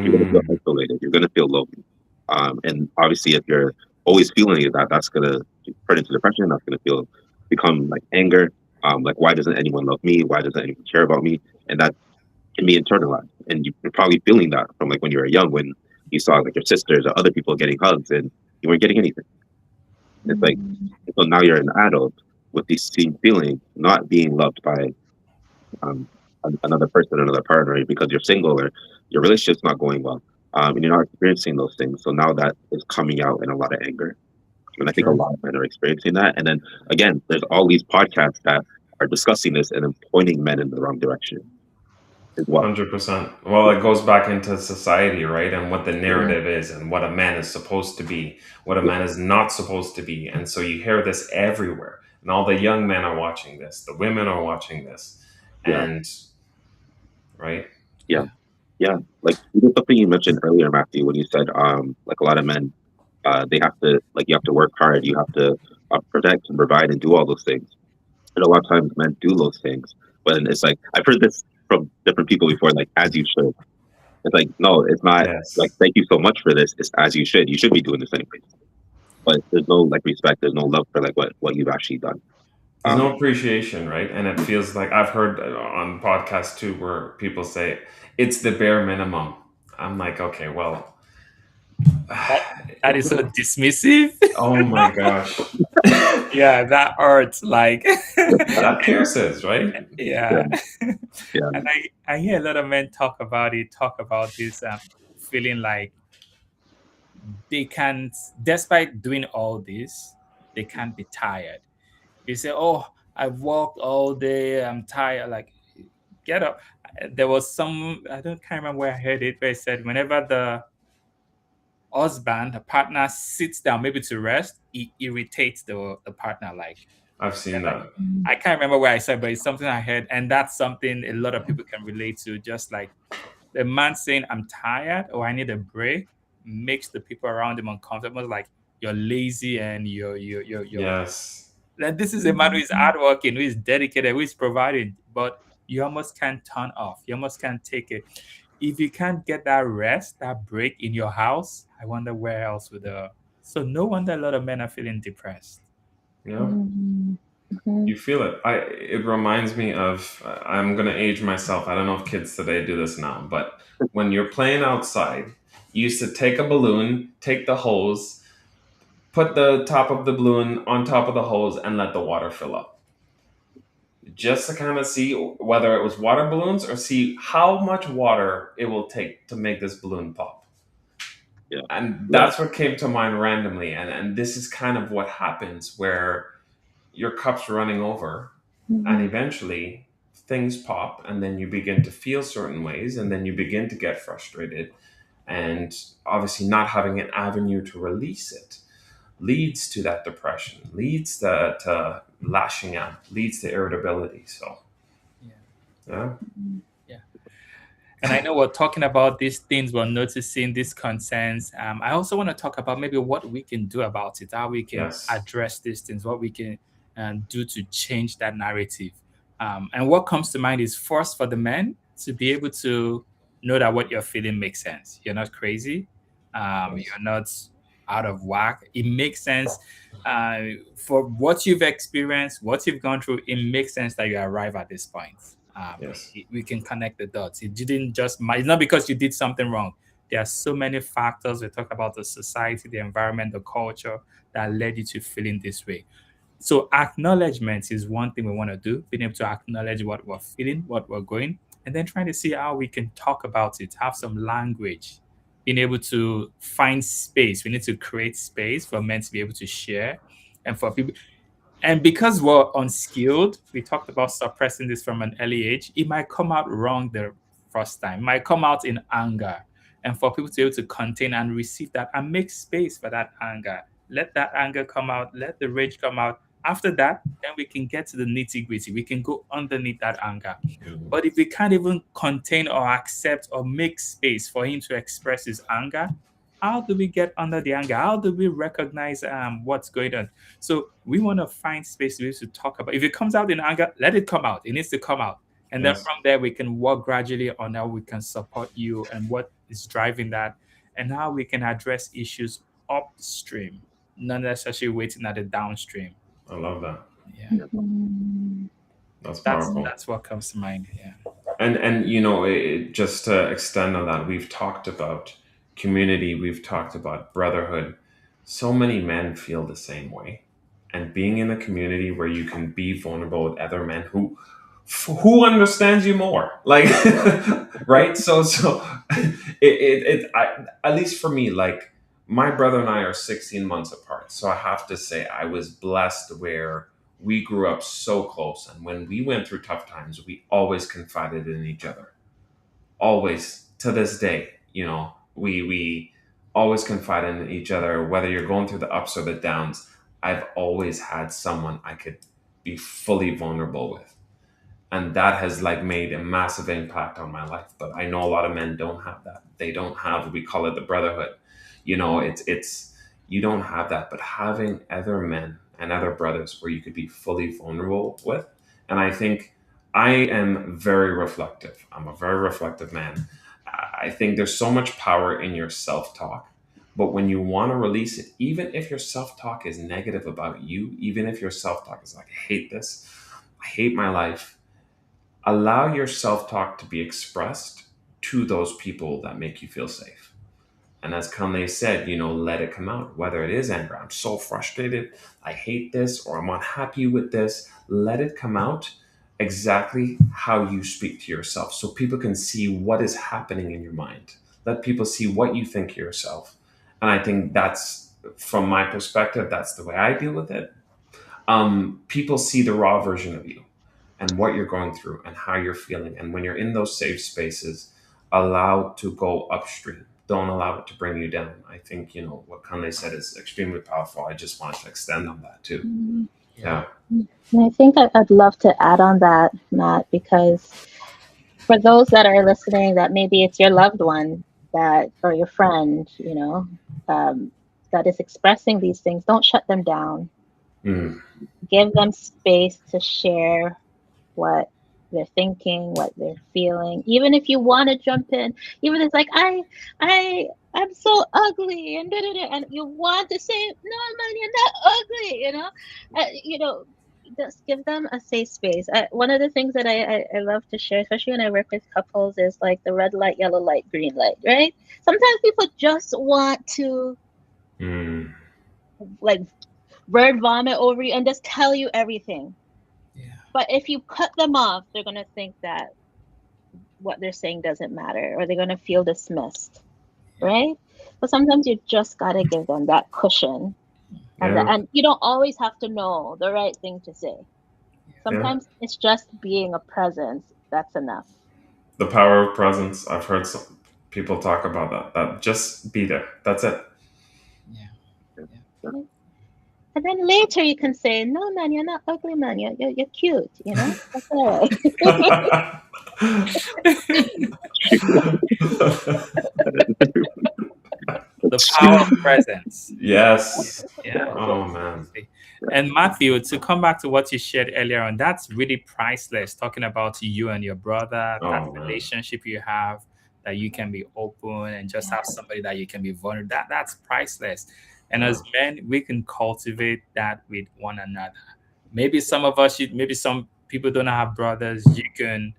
[SPEAKER 3] You're going to feel
[SPEAKER 2] Mm.
[SPEAKER 3] isolated. You're going to feel lonely. And obviously, if you're always feeling that, that's going to turn into depression. That's going to become like anger. Like, why doesn't anyone love me? Why doesn't anyone care about me? And that can be internalized. And you're probably feeling that from like when you were young, when you saw like your sisters or other people getting hugs and you weren't getting anything. It's like,
[SPEAKER 1] Mhm.
[SPEAKER 3] so now you're an adult with these same feelings, not being loved by um, another person, another partner, because you're single or your relationship's not going well, and you're not experiencing those things. So now that is coming out in a lot of anger, and I think a
[SPEAKER 2] True.
[SPEAKER 3] lot of men are experiencing that. And then again, there's all these podcasts that are discussing this and then pointing men in the wrong direction as well.
[SPEAKER 2] 100%. Well, it goes back into society, right? And what the
[SPEAKER 3] Yeah,
[SPEAKER 2] narrative is, and what a man is supposed to be, what a
[SPEAKER 3] yeah,
[SPEAKER 2] man is not supposed to be. And so you hear this everywhere. And all the young men are watching this, the women are watching this.
[SPEAKER 3] yeah,
[SPEAKER 2] And, right?
[SPEAKER 3] yeah,
[SPEAKER 4] Yeah.
[SPEAKER 3] yeah. Like even something you mentioned earlier, Matthew, when you said like a lot of men, they have to like you have to work hard, you have to protect and provide and do all those things. And a lot of times men do those things, but then it's like I've heard this from different people before, like as you should. It's like no, it's not like
[SPEAKER 2] Yes.
[SPEAKER 3] thank you so much for this. It's as you should. You should be doing this anyways. But there's no like respect. There's no love for like what you've actually done.
[SPEAKER 2] There's
[SPEAKER 3] Um,
[SPEAKER 2] no appreciation, right? And it feels like I've heard on podcasts too where people say it's the bare minimum. I'm like, okay, well,
[SPEAKER 4] That, that is so dismissive.
[SPEAKER 2] oh my gosh.
[SPEAKER 4] Yeah, that hurts. Like,
[SPEAKER 2] That pierces, right?
[SPEAKER 3] yeah,
[SPEAKER 4] yeah.
[SPEAKER 3] yeah,
[SPEAKER 4] And I hear a lot of men talk about it, talk about this feeling like they can't, despite doing all this, they can't be tired. They say, "Oh, I've walked all day. I'm tired." Like, get up. There was some, can't remember where I heard it, but it said whenever the husband, the partner sits down, maybe to rest, it irritates the partner.
[SPEAKER 2] I've seen
[SPEAKER 4] Like,
[SPEAKER 2] that.
[SPEAKER 4] I can't remember where I said, but it's something I heard, and that's something a lot of people can relate to. Just like the man saying, "I'm tired" or "I need a break," makes the people around him uncomfortable. Like, you're lazy and you're
[SPEAKER 2] Yes.
[SPEAKER 4] like, this is a man who is hardworking, who is dedicated, who is providing, but you almost can't turn off. You almost can't take it. If you can't get that rest, that break in your house, I wonder where else would the. So no wonder a lot of men are feeling depressed.
[SPEAKER 2] Yeah.
[SPEAKER 1] Mhm. Mhm.
[SPEAKER 2] You feel it. It reminds me of I'm gonna age myself. I don't know if kids today do this now, but when you're playing outside, you used to take a balloon, take the hose, put the top of the balloon on top of the hose, and let the water fill up. Just to kind of see whether it was water balloons or see how much water it will take to make this balloon pop.
[SPEAKER 3] yeah,
[SPEAKER 2] And
[SPEAKER 3] yeah,
[SPEAKER 2] that's what came to mind randomly. And this is kind of what happens where your cup's running over and
[SPEAKER 1] Mhm.
[SPEAKER 2] eventually things pop and then you begin to feel certain ways and then you begin to get frustrated, and obviously not having an avenue to release it leads to that depression, leads to lashing out, leads to irritability. So
[SPEAKER 4] Yeah.
[SPEAKER 2] yeah.
[SPEAKER 4] Yeah. And I know we're talking about these things, we're noticing these concerns. I also want to talk about maybe what we can do about it, how we can
[SPEAKER 2] Yes.
[SPEAKER 4] address these things, what we can do to change that narrative. And what comes to mind is first for the men to be able to know that what you're feeling makes sense. You're not crazy.
[SPEAKER 2] Yes.
[SPEAKER 4] You're not. out of whack. It makes sense for what you've experienced, what you've gone through. It makes sense that you arrive at this point.
[SPEAKER 2] Yes.
[SPEAKER 4] We can connect the dots. It didn't just, it's not because you did something wrong. There are so many factors. We talk about the society, the environment, the culture that led you to feeling this way. So acknowledgement is one thing we want to do, being able to acknowledge what we're feeling, what we're going, and then trying to see how we can talk about it, have some language, being able to find space. We need to create space for men to be able to share and for people. And because we're unskilled, we talked about suppressing this from an early age. It might come out wrong the first time, it might come out in anger. And for people to be able to contain and receive that and make space for that anger, let that anger come out, let the rage come out. After that, then we can get to the nitty gritty. We can go underneath that anger. But if we can't even contain or accept or make space for him to express his anger, how do we get under the anger? How do we recognize what's going on? So we want to find space to be able to talk about. If it comes out in anger, let it come out. It needs to come out. And then
[SPEAKER 2] Yes.
[SPEAKER 4] from there, we can work gradually on how we can support you and what is driving that and how we can address issues upstream, not necessarily waiting at the downstream.
[SPEAKER 2] I love that.
[SPEAKER 4] Yeah,
[SPEAKER 1] Mm.
[SPEAKER 2] That's
[SPEAKER 4] that's
[SPEAKER 2] powerful.
[SPEAKER 4] that's what comes to mind. Yeah.
[SPEAKER 2] And you know, just to extend on that, we've talked about community, we've talked about brotherhood. So many men feel the same way, and being in a community where you can be vulnerable with other men who understands you more, like right. So at least for me, like my brother and I are 16 months apart, so I have to say I was blessed where we grew up so close, and when we went through tough times we always confided in each other, always, to this day. You know, we always confide in each other, whether you're going through the ups or the downs. I've always had someone I could be fully vulnerable with, and that has like made a massive impact on my life. But I know a lot of men don't have that. They don't have, we call it the brotherhood. You know, it's you don't have that. But having other men and other brothers where you could be fully vulnerable with. And I think I am very reflective. I'm a very reflective man. I think there's so much power in your self-talk. But when you want to release it, even if your self-talk is negative about you, even if your self-talk is like, I hate this, I hate my life, allow your self-talk to be expressed to those people that make you feel safe. And as Kanye said, you know, let it come out, whether it is anger, I'm so frustrated, I hate this, or I'm unhappy with this. Let it come out exactly how you speak to yourself, so people can see what is happening in your mind. Let people see what you think of yourself. And I think that's, from my perspective, that's the way I deal with it. People see the raw version of you and what you're going through and how you're feeling. And when you're in those safe spaces, allow to go upstream. Don't allow it to bring you down. I think, you know, what Kanye said is extremely powerful. I just wanted to extend on that too. Yeah.
[SPEAKER 1] And I think I'd love to add on that, Matt, because for those that are listening, that maybe it's your loved one that, or your friend, you know, that is expressing these things, don't shut them down.
[SPEAKER 2] Mm.
[SPEAKER 1] Give them space to share what they're thinking, what they're feeling. Even if you want to jump in, even if it's like I'm so ugly and da, da, da, and you want to say, no man, you're not ugly, you know, just give them a safe space. One of the things that I love to share, especially when I work with couples, is like the red light, yellow light, green light, right? Sometimes people just want to like word vomit over you and just tell you everything.
[SPEAKER 4] Yeah.
[SPEAKER 1] But if you cut them off, they're going to think that what they're saying doesn't matter, or they're going to feel dismissed, right? But sometimes you just got to give them that cushion. And you don't always have to know the right thing to say. Sometimes it's just being a presence. That's enough.
[SPEAKER 2] The power of presence. I've heard some people talk about that just be there. That's it.
[SPEAKER 4] Yeah.
[SPEAKER 1] And then later you can say, no, man, you're not ugly, man. You're cute, you know? That's all right.
[SPEAKER 4] The power of presence.
[SPEAKER 2] Yes.
[SPEAKER 4] Yeah.
[SPEAKER 2] Oh, man.
[SPEAKER 4] And Matthew, to come back to what you shared earlier on, that's really priceless. Talking about you and your brother, that relationship you have, that you can be open and just have somebody that you can be vulnerable. That's priceless. And as men, we can cultivate that with one another. Maybe some of us, maybe some people don't have brothers. You can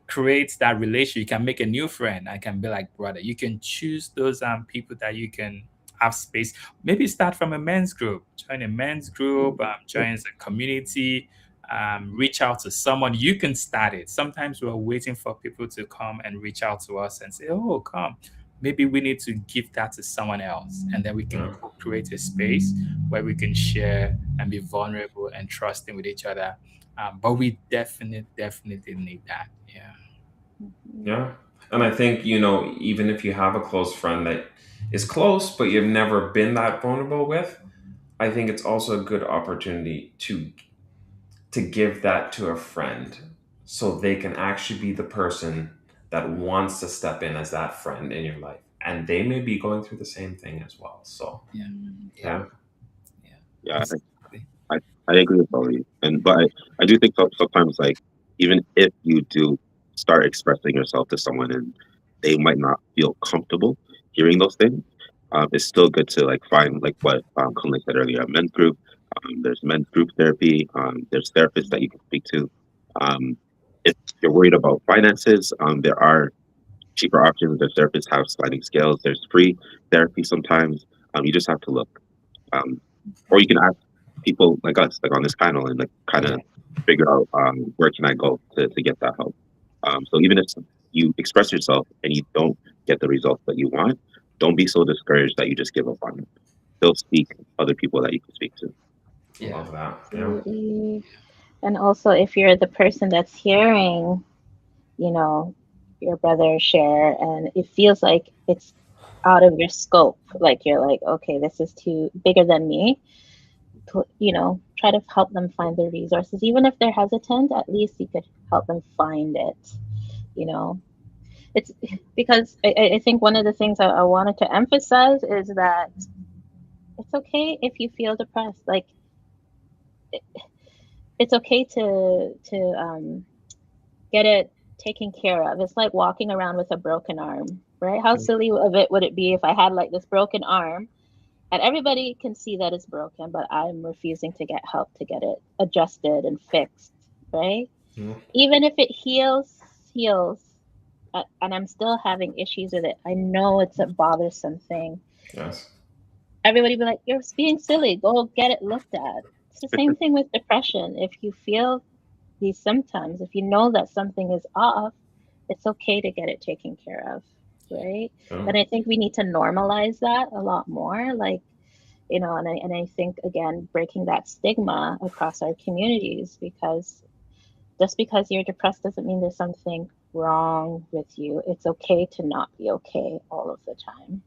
[SPEAKER 4] create that relation. You can make a new friend. I can be like brother. You can choose those people that you can have space. Maybe start from a men's group. Join a men's group. Join a community. Reach out to someone. You can start it. Sometimes we're waiting for people to come and reach out to us and say, "Oh, come." Maybe we need to give that to someone else, and then we can
[SPEAKER 2] Yeah.
[SPEAKER 4] create a space where we can share and be vulnerable and trusting with each other. But we definitely need that. Yeah.
[SPEAKER 2] Yeah. And I think, even if you have a close friend that is close, but you've never been that vulnerable with, I think it's also a good opportunity to give that to a friend so they can actually be the person that wants to step in as that friend in your life. And they may be going through the same thing as well. So,
[SPEAKER 4] Yeah.
[SPEAKER 2] yeah.
[SPEAKER 3] Yeah,
[SPEAKER 4] Absolutely.
[SPEAKER 3] I agree with all of you. I do think sometimes, like, even if you do start expressing yourself to someone and they might not feel comfortable hearing those things, it's still good to like find like what Kunle said earlier, a men's group. There's men's group therapy. There's therapists that you can speak to. Um, if you're worried about finances, there are cheaper options. There's therapists have sliding scales. There's free therapy sometimes. You just have to look. Or you can ask people like us, like on this panel, and like kind of figure out where can I go to get that help. So even if you express yourself and you don't get the results that you want, don't be so discouraged that you just give up on it. Still speak other people that you can speak to.
[SPEAKER 4] Yeah.
[SPEAKER 2] Love that. Yeah.
[SPEAKER 1] Absolutely. And also, if you're the person that's hearing, your brother share, and it feels like it's out of your scope, like you're like, okay, this is too bigger than me, try to help them find the resources. Even if they're hesitant, at least you could help them find it. You know, it's because I think one of the things I wanted to emphasize is that it's okay if you feel depressed. Like, it's okay to get it taken care of. It's like walking around with a broken arm, right? How silly of it would it be if I had like this broken arm and everybody can see that it's broken, but I'm refusing to get help to get it adjusted and fixed, right?
[SPEAKER 2] Mhm.
[SPEAKER 1] Even if it heals, and I'm still having issues with it, I know it's a bothersome thing.
[SPEAKER 2] Yes.
[SPEAKER 1] Everybody be like, you're being silly, go get it looked at. It's the same thing with depression. If you feel these symptoms, if you know that something is off, it's okay to get it taken care of, right?
[SPEAKER 2] Yeah.
[SPEAKER 1] And I think we need to normalize that a lot more, like, and I think, again, breaking that stigma across our communities, because just because you're depressed doesn't mean there's something wrong with you. It's okay to not be okay all of the time.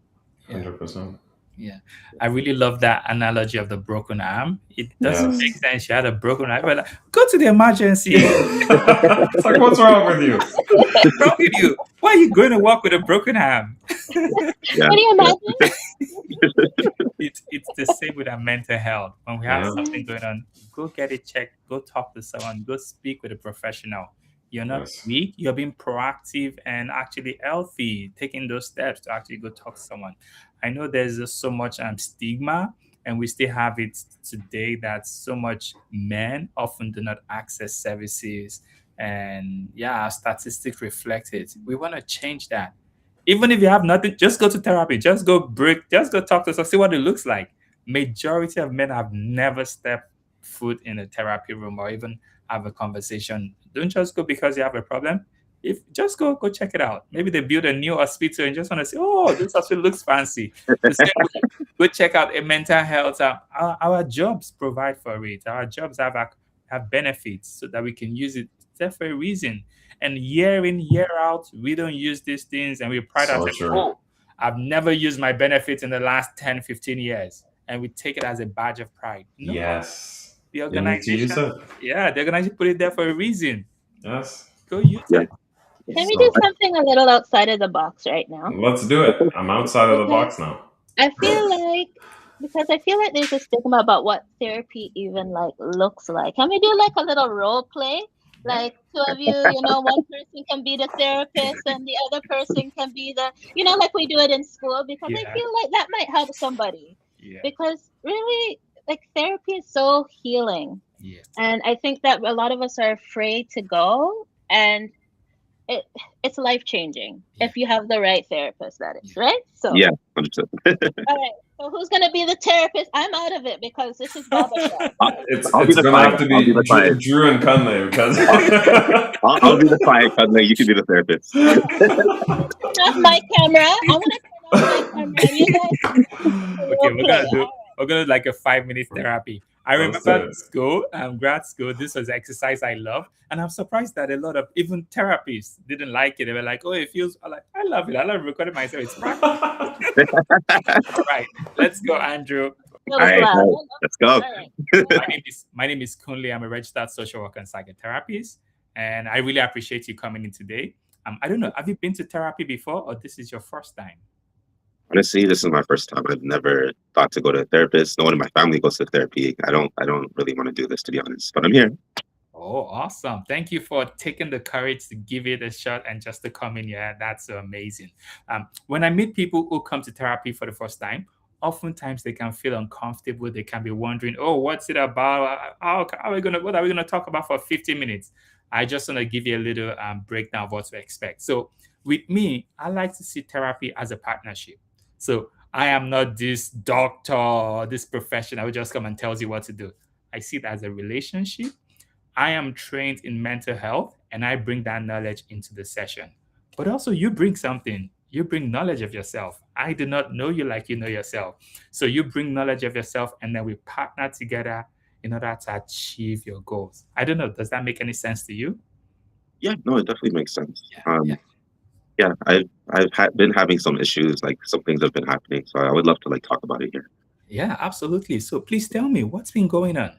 [SPEAKER 2] 100%.
[SPEAKER 4] Yeah, I really love that analogy of the broken arm. It doesn't
[SPEAKER 2] Yes.
[SPEAKER 4] make sense. You had a broken arm, but go to the emergency.
[SPEAKER 2] It's like, what's wrong with you?
[SPEAKER 4] What's wrong with you? Why are you going to walk with a broken arm?
[SPEAKER 3] Yeah,
[SPEAKER 1] Can you imagine?
[SPEAKER 4] It's the same with our mental health. When we have
[SPEAKER 2] Yeah.
[SPEAKER 4] something going on, go get it checked. Go talk to someone. Go speak with a professional. You're not
[SPEAKER 2] Yes.
[SPEAKER 4] weak. You're being proactive and actually healthy, taking those steps to actually go talk to someone. I know there's just so much stigma, and we still have it today that so much men often do not access services. And yeah, our statistics reflect it. We want to change that. Even if you have nothing, just go to therapy. Just go break. Just go talk to someone. See what it looks like. Majority of men have never stepped foot in a therapy room or even have a conversation. Don't just go because you have a problem. If just go check it out. Maybe they build a new hospital and just want to say, oh, this hospital looks fancy. The same way, go check out a mental health. Our jobs provide for it. Our jobs have benefits so that we can use it. There for a reason. And year in, year out, we don't use these things and we pride
[SPEAKER 2] So
[SPEAKER 4] ourselves.
[SPEAKER 2] true.
[SPEAKER 4] Oh, I've never used my benefits in the last 10, 15 years. And we take it as a badge of pride. No,
[SPEAKER 2] Yes.
[SPEAKER 4] the
[SPEAKER 2] You need to use
[SPEAKER 4] organization,
[SPEAKER 2] it.
[SPEAKER 4] the organization put it there for a reason.
[SPEAKER 2] Yes.
[SPEAKER 4] Go use
[SPEAKER 3] Yeah.
[SPEAKER 4] it.
[SPEAKER 1] Can we
[SPEAKER 2] So
[SPEAKER 1] do something a little outside of the box right now?
[SPEAKER 2] let's do it. I'm outside of the
[SPEAKER 1] Because
[SPEAKER 2] box now.
[SPEAKER 1] I feel like there's a stigma about what therapy even like looks like. Can we do like a little role play? Like two of you, one person can be the therapist and the other person can be the, like we do it in school, because I
[SPEAKER 4] Yeah.
[SPEAKER 1] feel like that might help somebody.
[SPEAKER 4] Yeah.
[SPEAKER 1] because really, like, therapy is so healing.
[SPEAKER 4] Yeah.
[SPEAKER 1] And I think that a lot of us are afraid to go, and it it's life changing
[SPEAKER 4] Yeah.
[SPEAKER 1] if you have the right therapist, that is,
[SPEAKER 4] Yeah.
[SPEAKER 1] right? So,
[SPEAKER 3] Yeah, 100%.
[SPEAKER 1] all right. So who's gonna be the therapist? I'm out of it because this is barbershop.
[SPEAKER 3] I'll be
[SPEAKER 2] It's
[SPEAKER 3] the
[SPEAKER 2] gonna have
[SPEAKER 3] client.
[SPEAKER 2] to
[SPEAKER 3] I'll be
[SPEAKER 2] be
[SPEAKER 3] the client.
[SPEAKER 2] Drew and Conley because
[SPEAKER 3] I'll be the client, Cudley. You can be the therapist.
[SPEAKER 1] I'm gonna turn off my camera. I'm gonna turn off my camera, and you guys
[SPEAKER 4] Okay,
[SPEAKER 1] will play.
[SPEAKER 4] we're gonna do like a 5 minute therapy. I
[SPEAKER 2] Let's
[SPEAKER 4] remember
[SPEAKER 2] do it.
[SPEAKER 4] school, grad school, this was exercise I love. And I'm surprised that a lot of even therapists didn't like it. They were like, oh, it feels I'm like, I love it. I love recording myself. It's practice. All right, let's go, Andrew.
[SPEAKER 1] That
[SPEAKER 3] All
[SPEAKER 1] was
[SPEAKER 3] right,
[SPEAKER 1] loud.
[SPEAKER 3] let's go.
[SPEAKER 1] All right.
[SPEAKER 4] My name is Kunle. I'm a registered social worker and psychotherapist, and I really appreciate you coming in today. I don't know, have you been to therapy before, or this is your first time?
[SPEAKER 3] Honestly, this is my first time. I've never thought to go to a therapist. No one in my family goes to therapy. I don't really want to do this, to be honest. But I'm here.
[SPEAKER 4] Oh, awesome. Thank you for taking the courage to give it a shot and just to come in here. That's so amazing. When I meet people who come to therapy for the first time, oftentimes they can feel uncomfortable. They can be wondering, oh, what's it about? What are we gonna talk about for 15 minutes? I just want to give you a little breakdown of what to expect. So with me, I like to see therapy as a partnership. So I am not this doctor or this professional who just come and tells you what to do. I see it as a relationship. I am trained in mental health and I bring that knowledge into the session. But also, you bring something. You bring knowledge of yourself. I do not know you like you know yourself. So you bring knowledge of yourself and then we partner together in order to achieve your goals. I don't know. Does that make any sense to you?
[SPEAKER 3] Yeah, no, it definitely makes sense.
[SPEAKER 4] Yeah.
[SPEAKER 3] Yeah, I've been having some issues, like some things have been happening. So I would love to like talk about it here.
[SPEAKER 4] Yeah, absolutely. So please tell me what's been going on.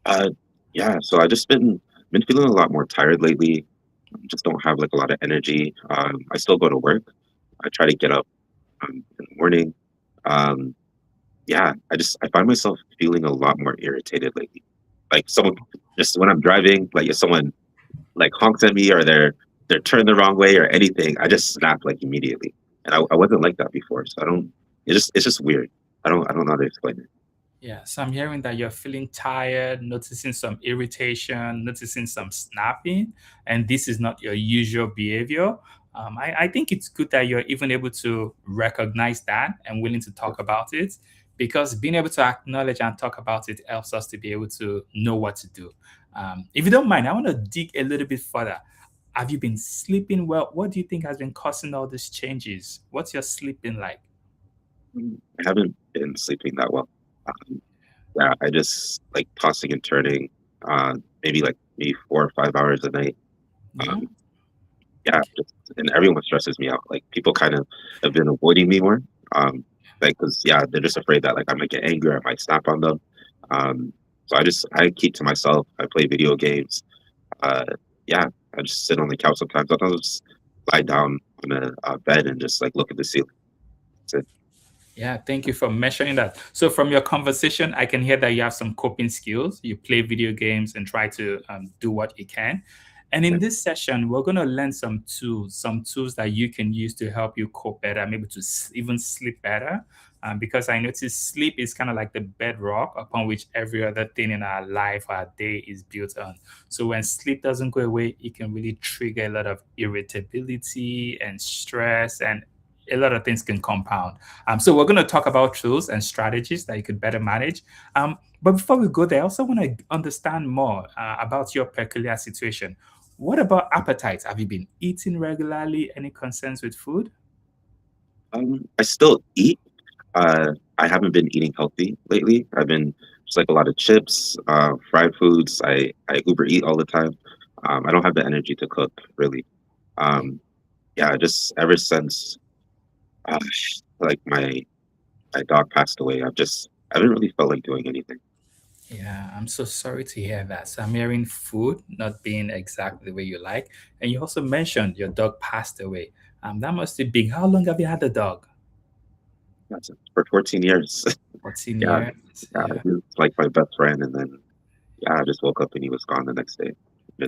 [SPEAKER 3] Uh, yeah, so I just been feeling a lot more tired lately. Just don't have like a lot of energy. I still go to work. I try to get up in the morning. Um, yeah, I find myself feeling a lot more irritated lately. Like someone just when I'm driving, like if someone like honks at me or they're turned the wrong way or anything, I just snap like immediately. And I wasn't like that before, so I don't. It's just weird. I don't know how to explain it.
[SPEAKER 4] Yeah, so I'm hearing that you're feeling tired, noticing some irritation, noticing some snapping, and this is not your usual behavior. I think it's good that you're even able to recognize that and willing to talk about it because being able to acknowledge and talk about it helps us to be able to know what to do. If you don't mind, I want to dig a little bit further. Have you been sleeping well? What do you think has been causing all these changes? What's your sleeping like?
[SPEAKER 3] I haven't been sleeping that well. Um, yeah, I just like tossing and turning, maybe like maybe 4 or 5 hours a night.
[SPEAKER 4] Yeah.
[SPEAKER 3] Um, yeah, and everyone stresses me out. Like people kind of have been avoiding me more. Like because yeah, they're just afraid that like I might get angry or I might snap on them. Um, so I keep to myself. I play video games. Uh, yeah, I just sit on the couch sometimes. Sometimes I'll just lie down on a bed and just like look at the ceiling. That's it.
[SPEAKER 4] Yeah, thank you for mentioning that. So, from your conversation, I can hear that you have some coping skills. You play video games and try to do what you can. And in
[SPEAKER 3] Yeah.
[SPEAKER 4] this session, we're going to learn some tools that you can use to help you cope better, maybe to even sleep better. Because I notice sleep is kind of like the bedrock upon which every other thing in our life, our day is built on. So, when sleep doesn't go away, it can really trigger a lot of irritability and stress, and a lot of things can compound. So we're going to talk about tools and strategies that you could better manage. But before we go there, I also want to understand more about your peculiar situation. What about appetite? Have you been eating regularly? Any concerns with food?
[SPEAKER 3] I still eat. I haven't been eating healthy lately. I've been just like a lot of chips, fried foods. I Uber eat all the time. I don't have the energy to cook really. Um, yeah, just ever since uh, like my dog passed away, I haven't really felt like doing anything.
[SPEAKER 4] Yeah, I'm so sorry to hear that. So I'm hearing food not being exactly the way you like. And you also mentioned your dog passed away. That must be big. How long have you had the dog?
[SPEAKER 3] That's it. For 14 years.
[SPEAKER 4] 14
[SPEAKER 3] Yeah,
[SPEAKER 4] years.
[SPEAKER 3] yeah,
[SPEAKER 4] Yeah.
[SPEAKER 3] he was like my best friend, and then yeah, I just woke up and he was gone the next day.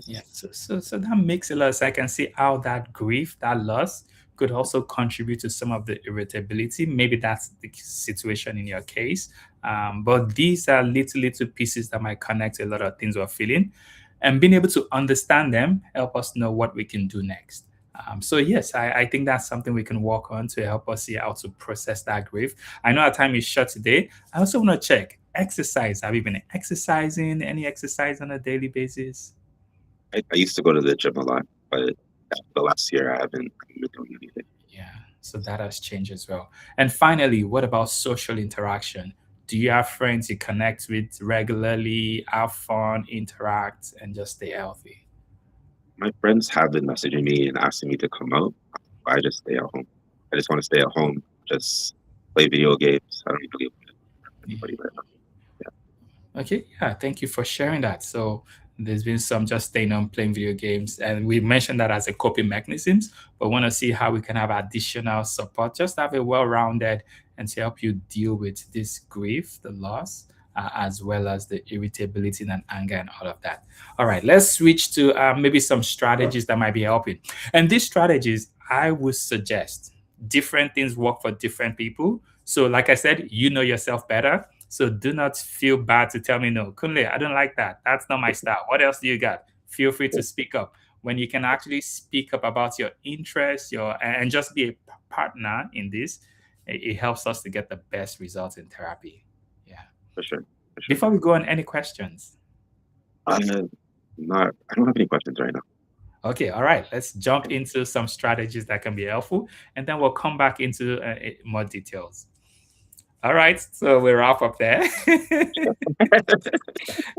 [SPEAKER 4] Yeah,
[SPEAKER 3] Just
[SPEAKER 4] so that makes a lot of sense. I can see how that grief, that loss could also contribute to some of the irritability. Maybe that's the situation in your case. But these are little pieces that might connect a lot of things we're feeling. And being able to understand them help us know what we can do next. So yes, I think that's something we can work on to help us see how to process that grief. I know our time is short today. I also want to check exercise. Have you been exercising? Any exercise on a daily basis?
[SPEAKER 3] I used to go to the gym a lot, but the last year I haven't been doing anything.
[SPEAKER 4] Yeah, so that has changed as well. And finally, what about social interaction? Do you have friends you connect with regularly, have fun, interact, and just stay healthy?
[SPEAKER 3] My friends have been messaging me and asking me to come out. I just stay at home. I just want to stay at home, just play video games. I don't really want anybody right now.
[SPEAKER 4] Okay, yeah, thank you for sharing that. So there's been some just staying on playing video games, and we mentioned that as a coping mechanisms, but want to see how we can have additional support, just have a well-rounded and to help you deal with this grief, the loss, as well as the irritability and anger and all of that. All right, let's switch to maybe some strategies that might be helping. And these strategies, I would suggest different things work for different people. So, like I said, you know yourself better. So do not feel bad to tell me, no, Kunle, I don't like that. That's not my style. What else do you got? Feel free to speak up. When you can actually speak up about your interests, and just be a partner in this, it helps us to get the best results in therapy. Yeah.
[SPEAKER 3] For sure.
[SPEAKER 4] Before we go on, any questions?
[SPEAKER 3] I don't have any questions right now.
[SPEAKER 4] Okay, all right. Let's jump into some strategies that can be helpful, and then we'll come back into more details. All right, so we'll wrap up there.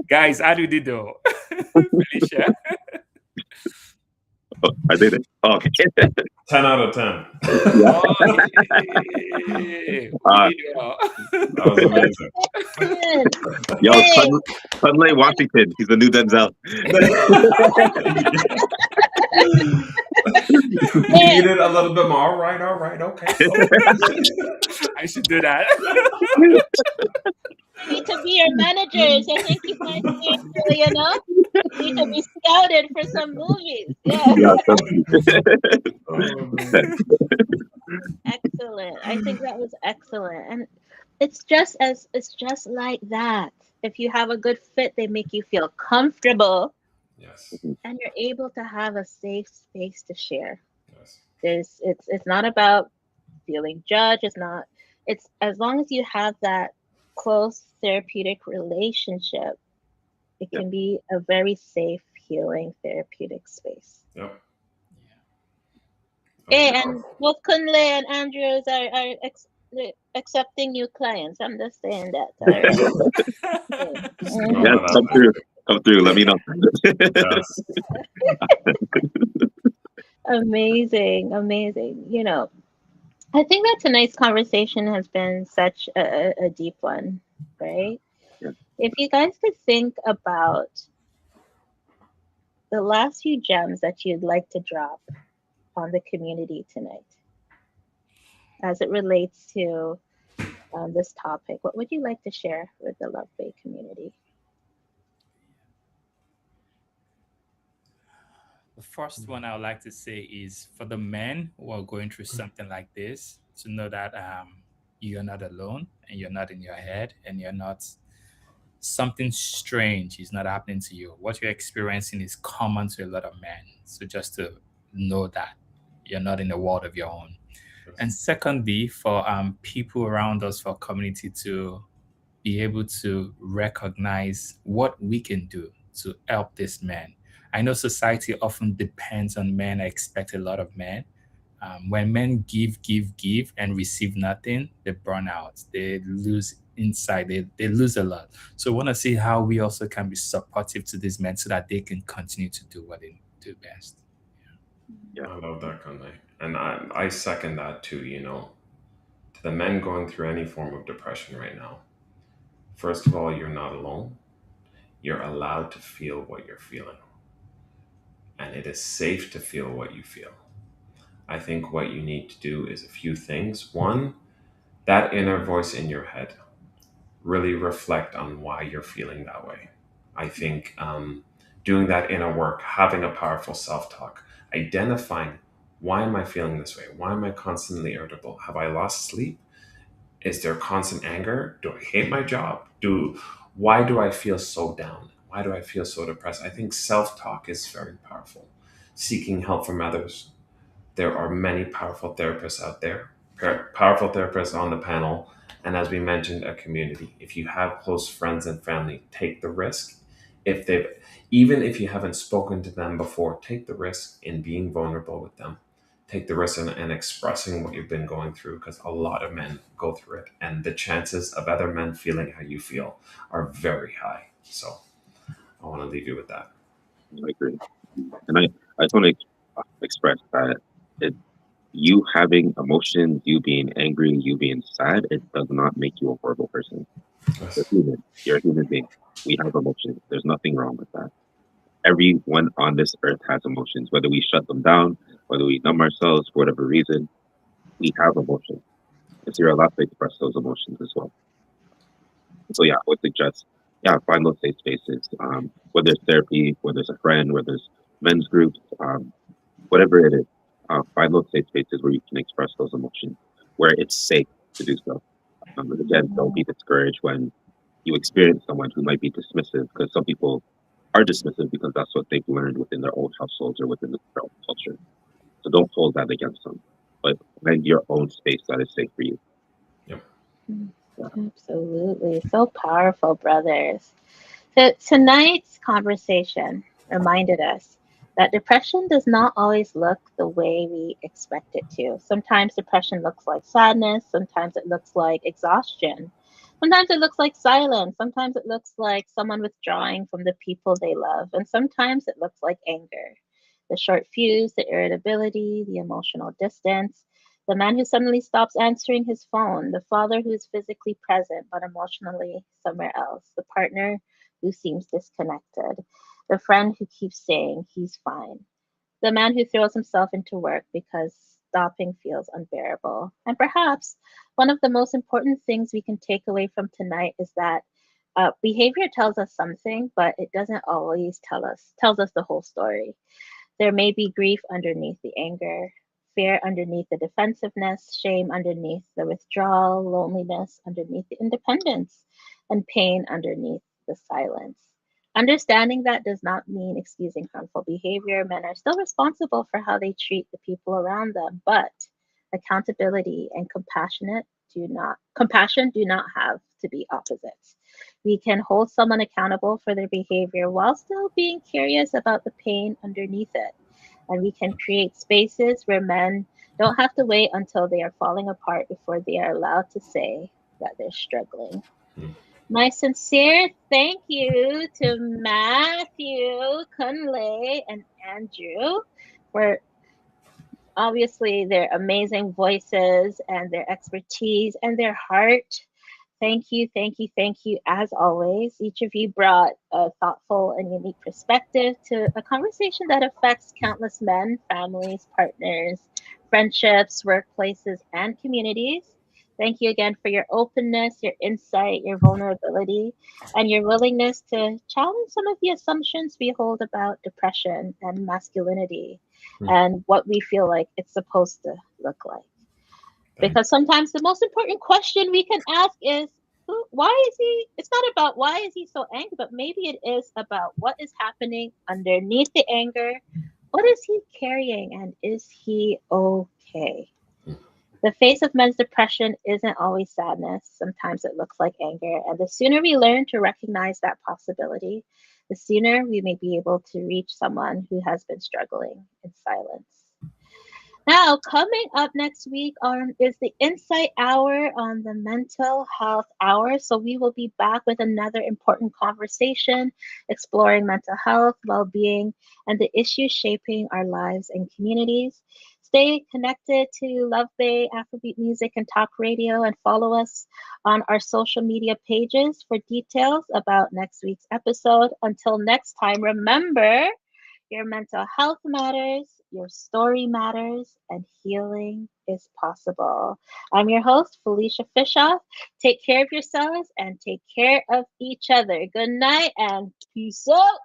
[SPEAKER 4] Guys, how did you do? Felicia?
[SPEAKER 3] Oh, I did it. Oh, okay.
[SPEAKER 2] 10 out of 10.
[SPEAKER 4] Oh,
[SPEAKER 2] That was amazing.
[SPEAKER 3] Yo, Sunley Washington. He's the new Denzel.
[SPEAKER 2] You needed a little bit more. All right, okay.
[SPEAKER 4] I should do that.
[SPEAKER 1] You need to be your managers. I think you might be, you need to be scouted for some movies. Yeah. Excellent. I think that was excellent. And it's just like that. If you have a good fit, they make you feel comfortable.
[SPEAKER 2] Yes.
[SPEAKER 1] And you're able to have a safe space to share.
[SPEAKER 2] Yes.
[SPEAKER 1] It's not about feeling judged. It's as long as you have that close therapeutic relationship, it can be a very safe, healing, therapeutic space.
[SPEAKER 2] Yep.
[SPEAKER 1] Hey, and both Kunle and Andrews are accepting new clients. I'm just saying that. All right.
[SPEAKER 3] Yeah, come through. Let me know.
[SPEAKER 1] Amazing. I think that tonight's conversation has been such a deep one, right?
[SPEAKER 3] Yeah.
[SPEAKER 1] If you guys could think about the last few gems that you'd like to drop on the community tonight, as it relates to this topic, what would you like to share with the Love Bay community?
[SPEAKER 4] The first one I would like to say is for the men who are going through something like this, to know that you're not alone and you're not in your head and you're not something strange is not happening to you. What you're experiencing is common to a lot of men. So just to know that you're not in a world of your own. And secondly, for people around us, for community to be able to recognize what we can do to help this man. I know society often depends on men. I expect a lot of men. When men give, and receive nothing, they burn out. They lose inside. They lose a lot. So I want to see how we also can be supportive to these men so that they can continue to do what they do best.
[SPEAKER 2] Yeah, I love that, Kunle. And I second that too, To the men going through any form of depression right now, first of all, you're not alone. You're allowed to feel what you're feeling. And it is safe to feel what you feel. I think what you need to do is a few things. One, that inner voice in your head, really reflect on why you're feeling that way. I think doing that inner work, having a powerful self-talk, identifying Why am I feeling this way? Why am I constantly irritable? Have I lost sleep? Is there constant anger? Do I hate my job? Why do I feel so down? Why do I feel so depressed? I think self-talk is very powerful. Seeking help from others. There are many powerful therapists out there, powerful therapists on the panel, and as we mentioned, a community. If you have close friends and family, take the risk. If they've Even if you haven't spoken to them before, take the risk in being vulnerable with them. Take the risk in expressing what you've been going through, because a lot of men go through it, and the chances of other men feeling how you feel are very high. So I want to leave you with that.
[SPEAKER 3] I agree. And I just want to express that it, you having emotions, you being angry, you being sad, it does not make you a horrible person. You're
[SPEAKER 2] Yes.
[SPEAKER 3] human. You're a human being. We have emotions. There's nothing wrong with that. Everyone on this earth has emotions, whether we shut them down, whether we numb ourselves for whatever reason, we have emotions. And so you're allowed to express those emotions as well. So yeah, I would suggest, yeah, find those safe spaces. Whether it's therapy, whether it's a friend, whether it's men's groups, whatever it is, find those safe spaces where you can express those emotions, where it's safe to do so. And again, don't be discouraged when you experience someone who might be dismissive, because some people are dismissive because that's what they've learned within their own households or within their own culture. So don't hold that against them, but find your own space that is safe for you.
[SPEAKER 2] Yep.
[SPEAKER 1] Absolutely. So powerful, brothers. So tonight's conversation reminded us that depression does not always look the way we expect it to. Sometimes depression looks like sadness, sometimes it looks like exhaustion, sometimes it looks like silence, sometimes it looks like someone withdrawing from the people they love, and sometimes it looks like anger. The short fuse, the irritability, the emotional distance, the man who suddenly stops answering his phone, the father who is physically present but emotionally somewhere else, the partner who seems disconnected, the friend who keeps saying he's fine, the man who throws himself into work because stopping feels unbearable. And perhaps one of the most important things we can take away from tonight is that behavior tells us something, but it doesn't always tells us the whole story. There may be grief underneath the anger, fear underneath the defensiveness, shame underneath the withdrawal, loneliness underneath the independence, and pain underneath the silence. Understanding that does not mean excusing harmful behavior. Men are still responsible for how they treat the people around them, but accountability and compassion do not have to be opposites. We can hold someone accountable for their behavior while still being curious about the pain underneath it. And we can create spaces where men don't have to wait until they are falling apart before they are allowed to say that they're struggling.
[SPEAKER 2] Hmm.
[SPEAKER 1] My sincere thank you to Matthew, Kunle, and Andrew for obviously their amazing voices and their expertise and their heart. Thank you, thank you, thank you. As always, each of you brought a thoughtful and unique perspective to a conversation that affects countless men, families, partners, friendships, workplaces, and communities. Thank you again for your openness, your insight, your vulnerability, and your willingness to challenge some of the assumptions we hold about depression and masculinity
[SPEAKER 2] Hmm.
[SPEAKER 1] and what we feel like it's supposed to look like.
[SPEAKER 2] Thank
[SPEAKER 1] Because sometimes the most important question we can ask is, why is he? It's not about why is he so angry, but maybe it is about what is happening underneath the anger. What is he carrying, and is he okay?
[SPEAKER 2] you.
[SPEAKER 1] The face of men's depression isn't always sadness. Sometimes it looks like anger. And the sooner we learn to recognize that possibility, the sooner we may be able to reach someone who has been struggling in silence. Now, coming up next week is the Insight Hour on the Mental Health Hour. So, we will be back with another important conversation exploring mental health, well being, and the issues shaping our lives and communities. Stay connected to Love Bay, Afrobeat Music, and Talk Radio, and follow us on our social media pages for details about next week's episode. Until next time, remember your mental health matters, your story matters, and healing is possible. I'm your host, Felicia Fishoff. Take care of yourselves and take care of each other. Good night and peace out.